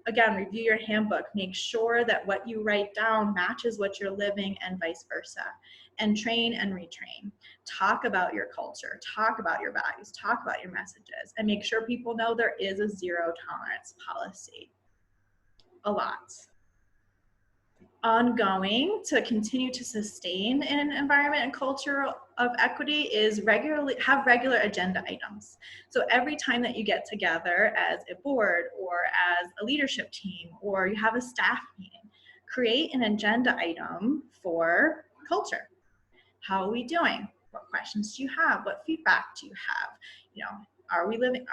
Again, review your handbook. Make sure that what you write down matches what you're living and vice versa. And train and retrain. Talk about your culture. Talk about your values. Talk about your messages. And make sure people know there is a zero tolerance policy. A lot. Ongoing to continue to sustain an environment and culture of equity is have regular agenda items. So every time that you get together as a board or as a leadership team or you have a staff meeting, create an agenda item for culture. How are we doing? What questions do you have? What feedback do you have? Are we living,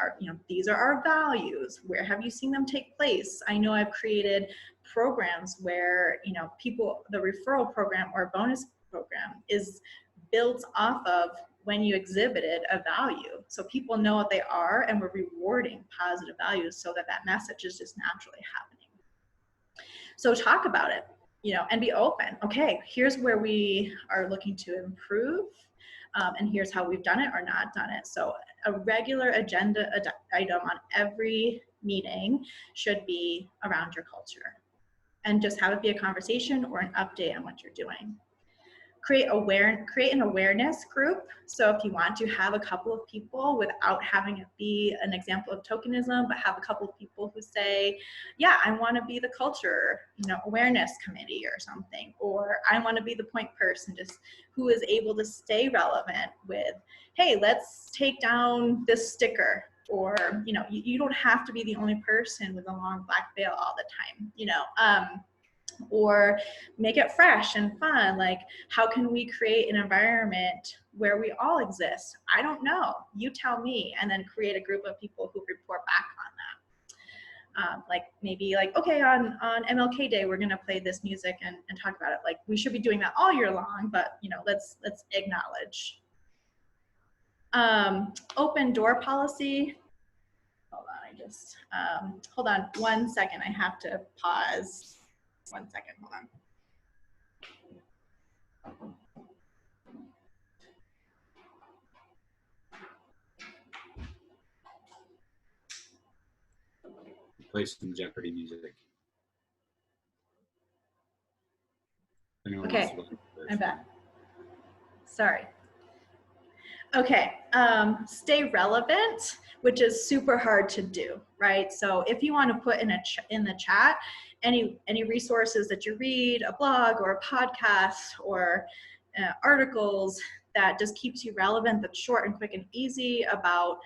these are our values. Where have you seen them take place? I know I've created programs where, the referral program or bonus program is built off of when you exhibited a value. So people know what they are, and we're rewarding positive values so that message is just naturally happening. So talk about it, and be open. Okay, here's where we are looking to improve. And here's how we've done it or not done it. So a regular agenda item on every meeting should be around your culture. And just have it be a conversation or an update on what you're doing. Create an awareness group. So if you want to have a couple of people without having it be an example of tokenism, but have a couple of people who say, yeah, I want to be the culture, awareness committee or something, or I want to be the point person, just who is able to stay relevant with, hey, let's take down this sticker, or, you don't have to be the only person with a long black veil all the time, or make it fresh and fun. Like, how can we create an environment where we all exist? I don't know, you tell me. And then create a group of people who report back on that. Maybe okay, on MLK Day, we're gonna play this music and talk about it. Like, we should be doing that all year long, but let's acknowledge. Open door policy. Hold on, hold on 1 second. I have to pause. 1 second, hold on. Play some Jeopardy music. Okay, I'm back. Sorry. Okay, stay relevant, which is super hard to do, right? So if you want to put in the chat any resources that you read, a blog or a podcast or articles that just keeps you relevant, that's short and quick and easy about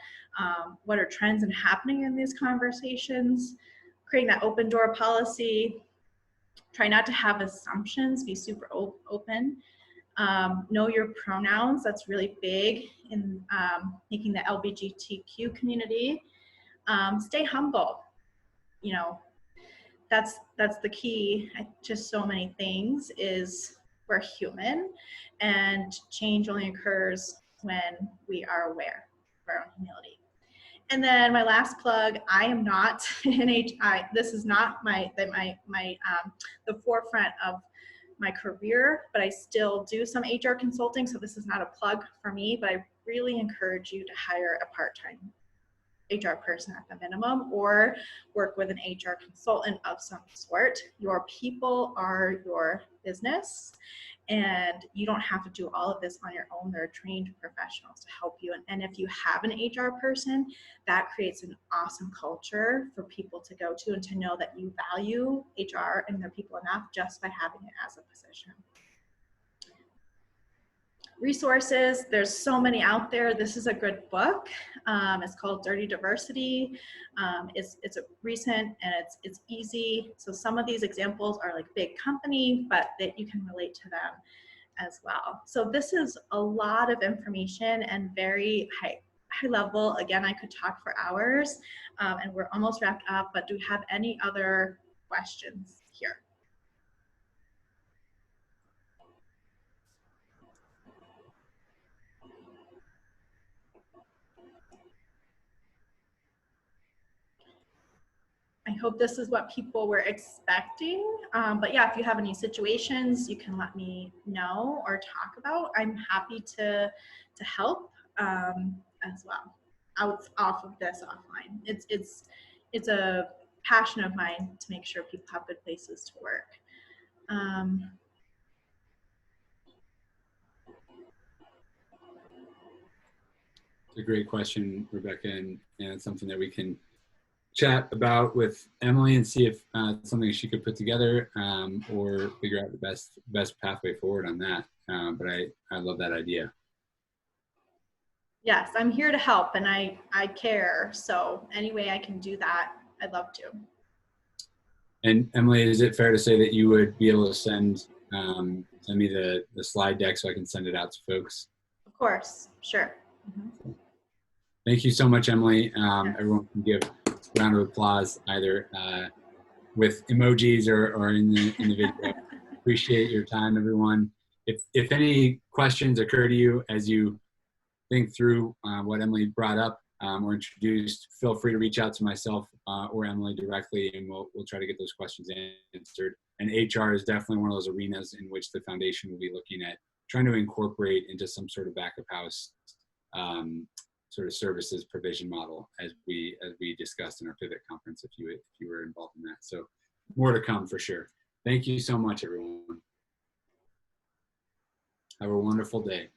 what are trends and happening in these conversations, creating that open door policy. Try not to have assumptions, be super open. Know your pronouns, that's really big in making the LGBTQ community. Stay humble, that's the key to so many things. Is we're human, and change only occurs when we are aware of our own humility. And then my last plug, I am not an this is not the forefront of my career, but I still do some HR consulting, so this is not a plug for me, but I really encourage you to hire a part-time HR person at the minimum, or work with an HR consultant of some sort. Your people are your business, And you don't have to do all of this on your own. There are trained professionals to help you. And if you have an HR person, that creates an awesome culture for people to go to and to know that you value HR and their people enough just by having it as a position. Resources, there's so many out there. This is a good book. It's called Dirty Diversity. It's a recent and it's easy. So some of these examples are like big company, but that you can relate to them as well. So this is a lot of information and very high level. Again, I could talk for hours, and we're almost wrapped up, but do we have any other questions here? I hope this is what people were expecting. But yeah, if you have any situations, you can let me know or talk about. I'm happy to help as well. Off of this offline. It's a passion of mine to make sure people have good places to work. It's a great question, Rebecca, and it's something that we can chat about with Emily and see if it's something she could put together, or figure out the best pathway forward on that. But I love that idea. Yes, I'm here to help, and I care. So any way I can do that, I'd love to. And Emily, is it fair to say that you would be able to send me the slide deck so I can send it out to folks? Of course, sure. Mm-hmm. Thank you so much, Emily. Everyone can give a round of applause either with emojis or in the video. Appreciate your time, everyone. If any questions occur to you as you think through what Emily brought up or introduced, feel free to reach out to myself or Emily directly, and we'll try to get those questions answered. And HR is definitely one of those arenas in which the foundation will be looking at trying to incorporate into some sort of back of house sort of services provision model, as we discussed in our pivot conference, if you were involved in that. So more to come for sure. Thank you so much, everyone. Have a wonderful day.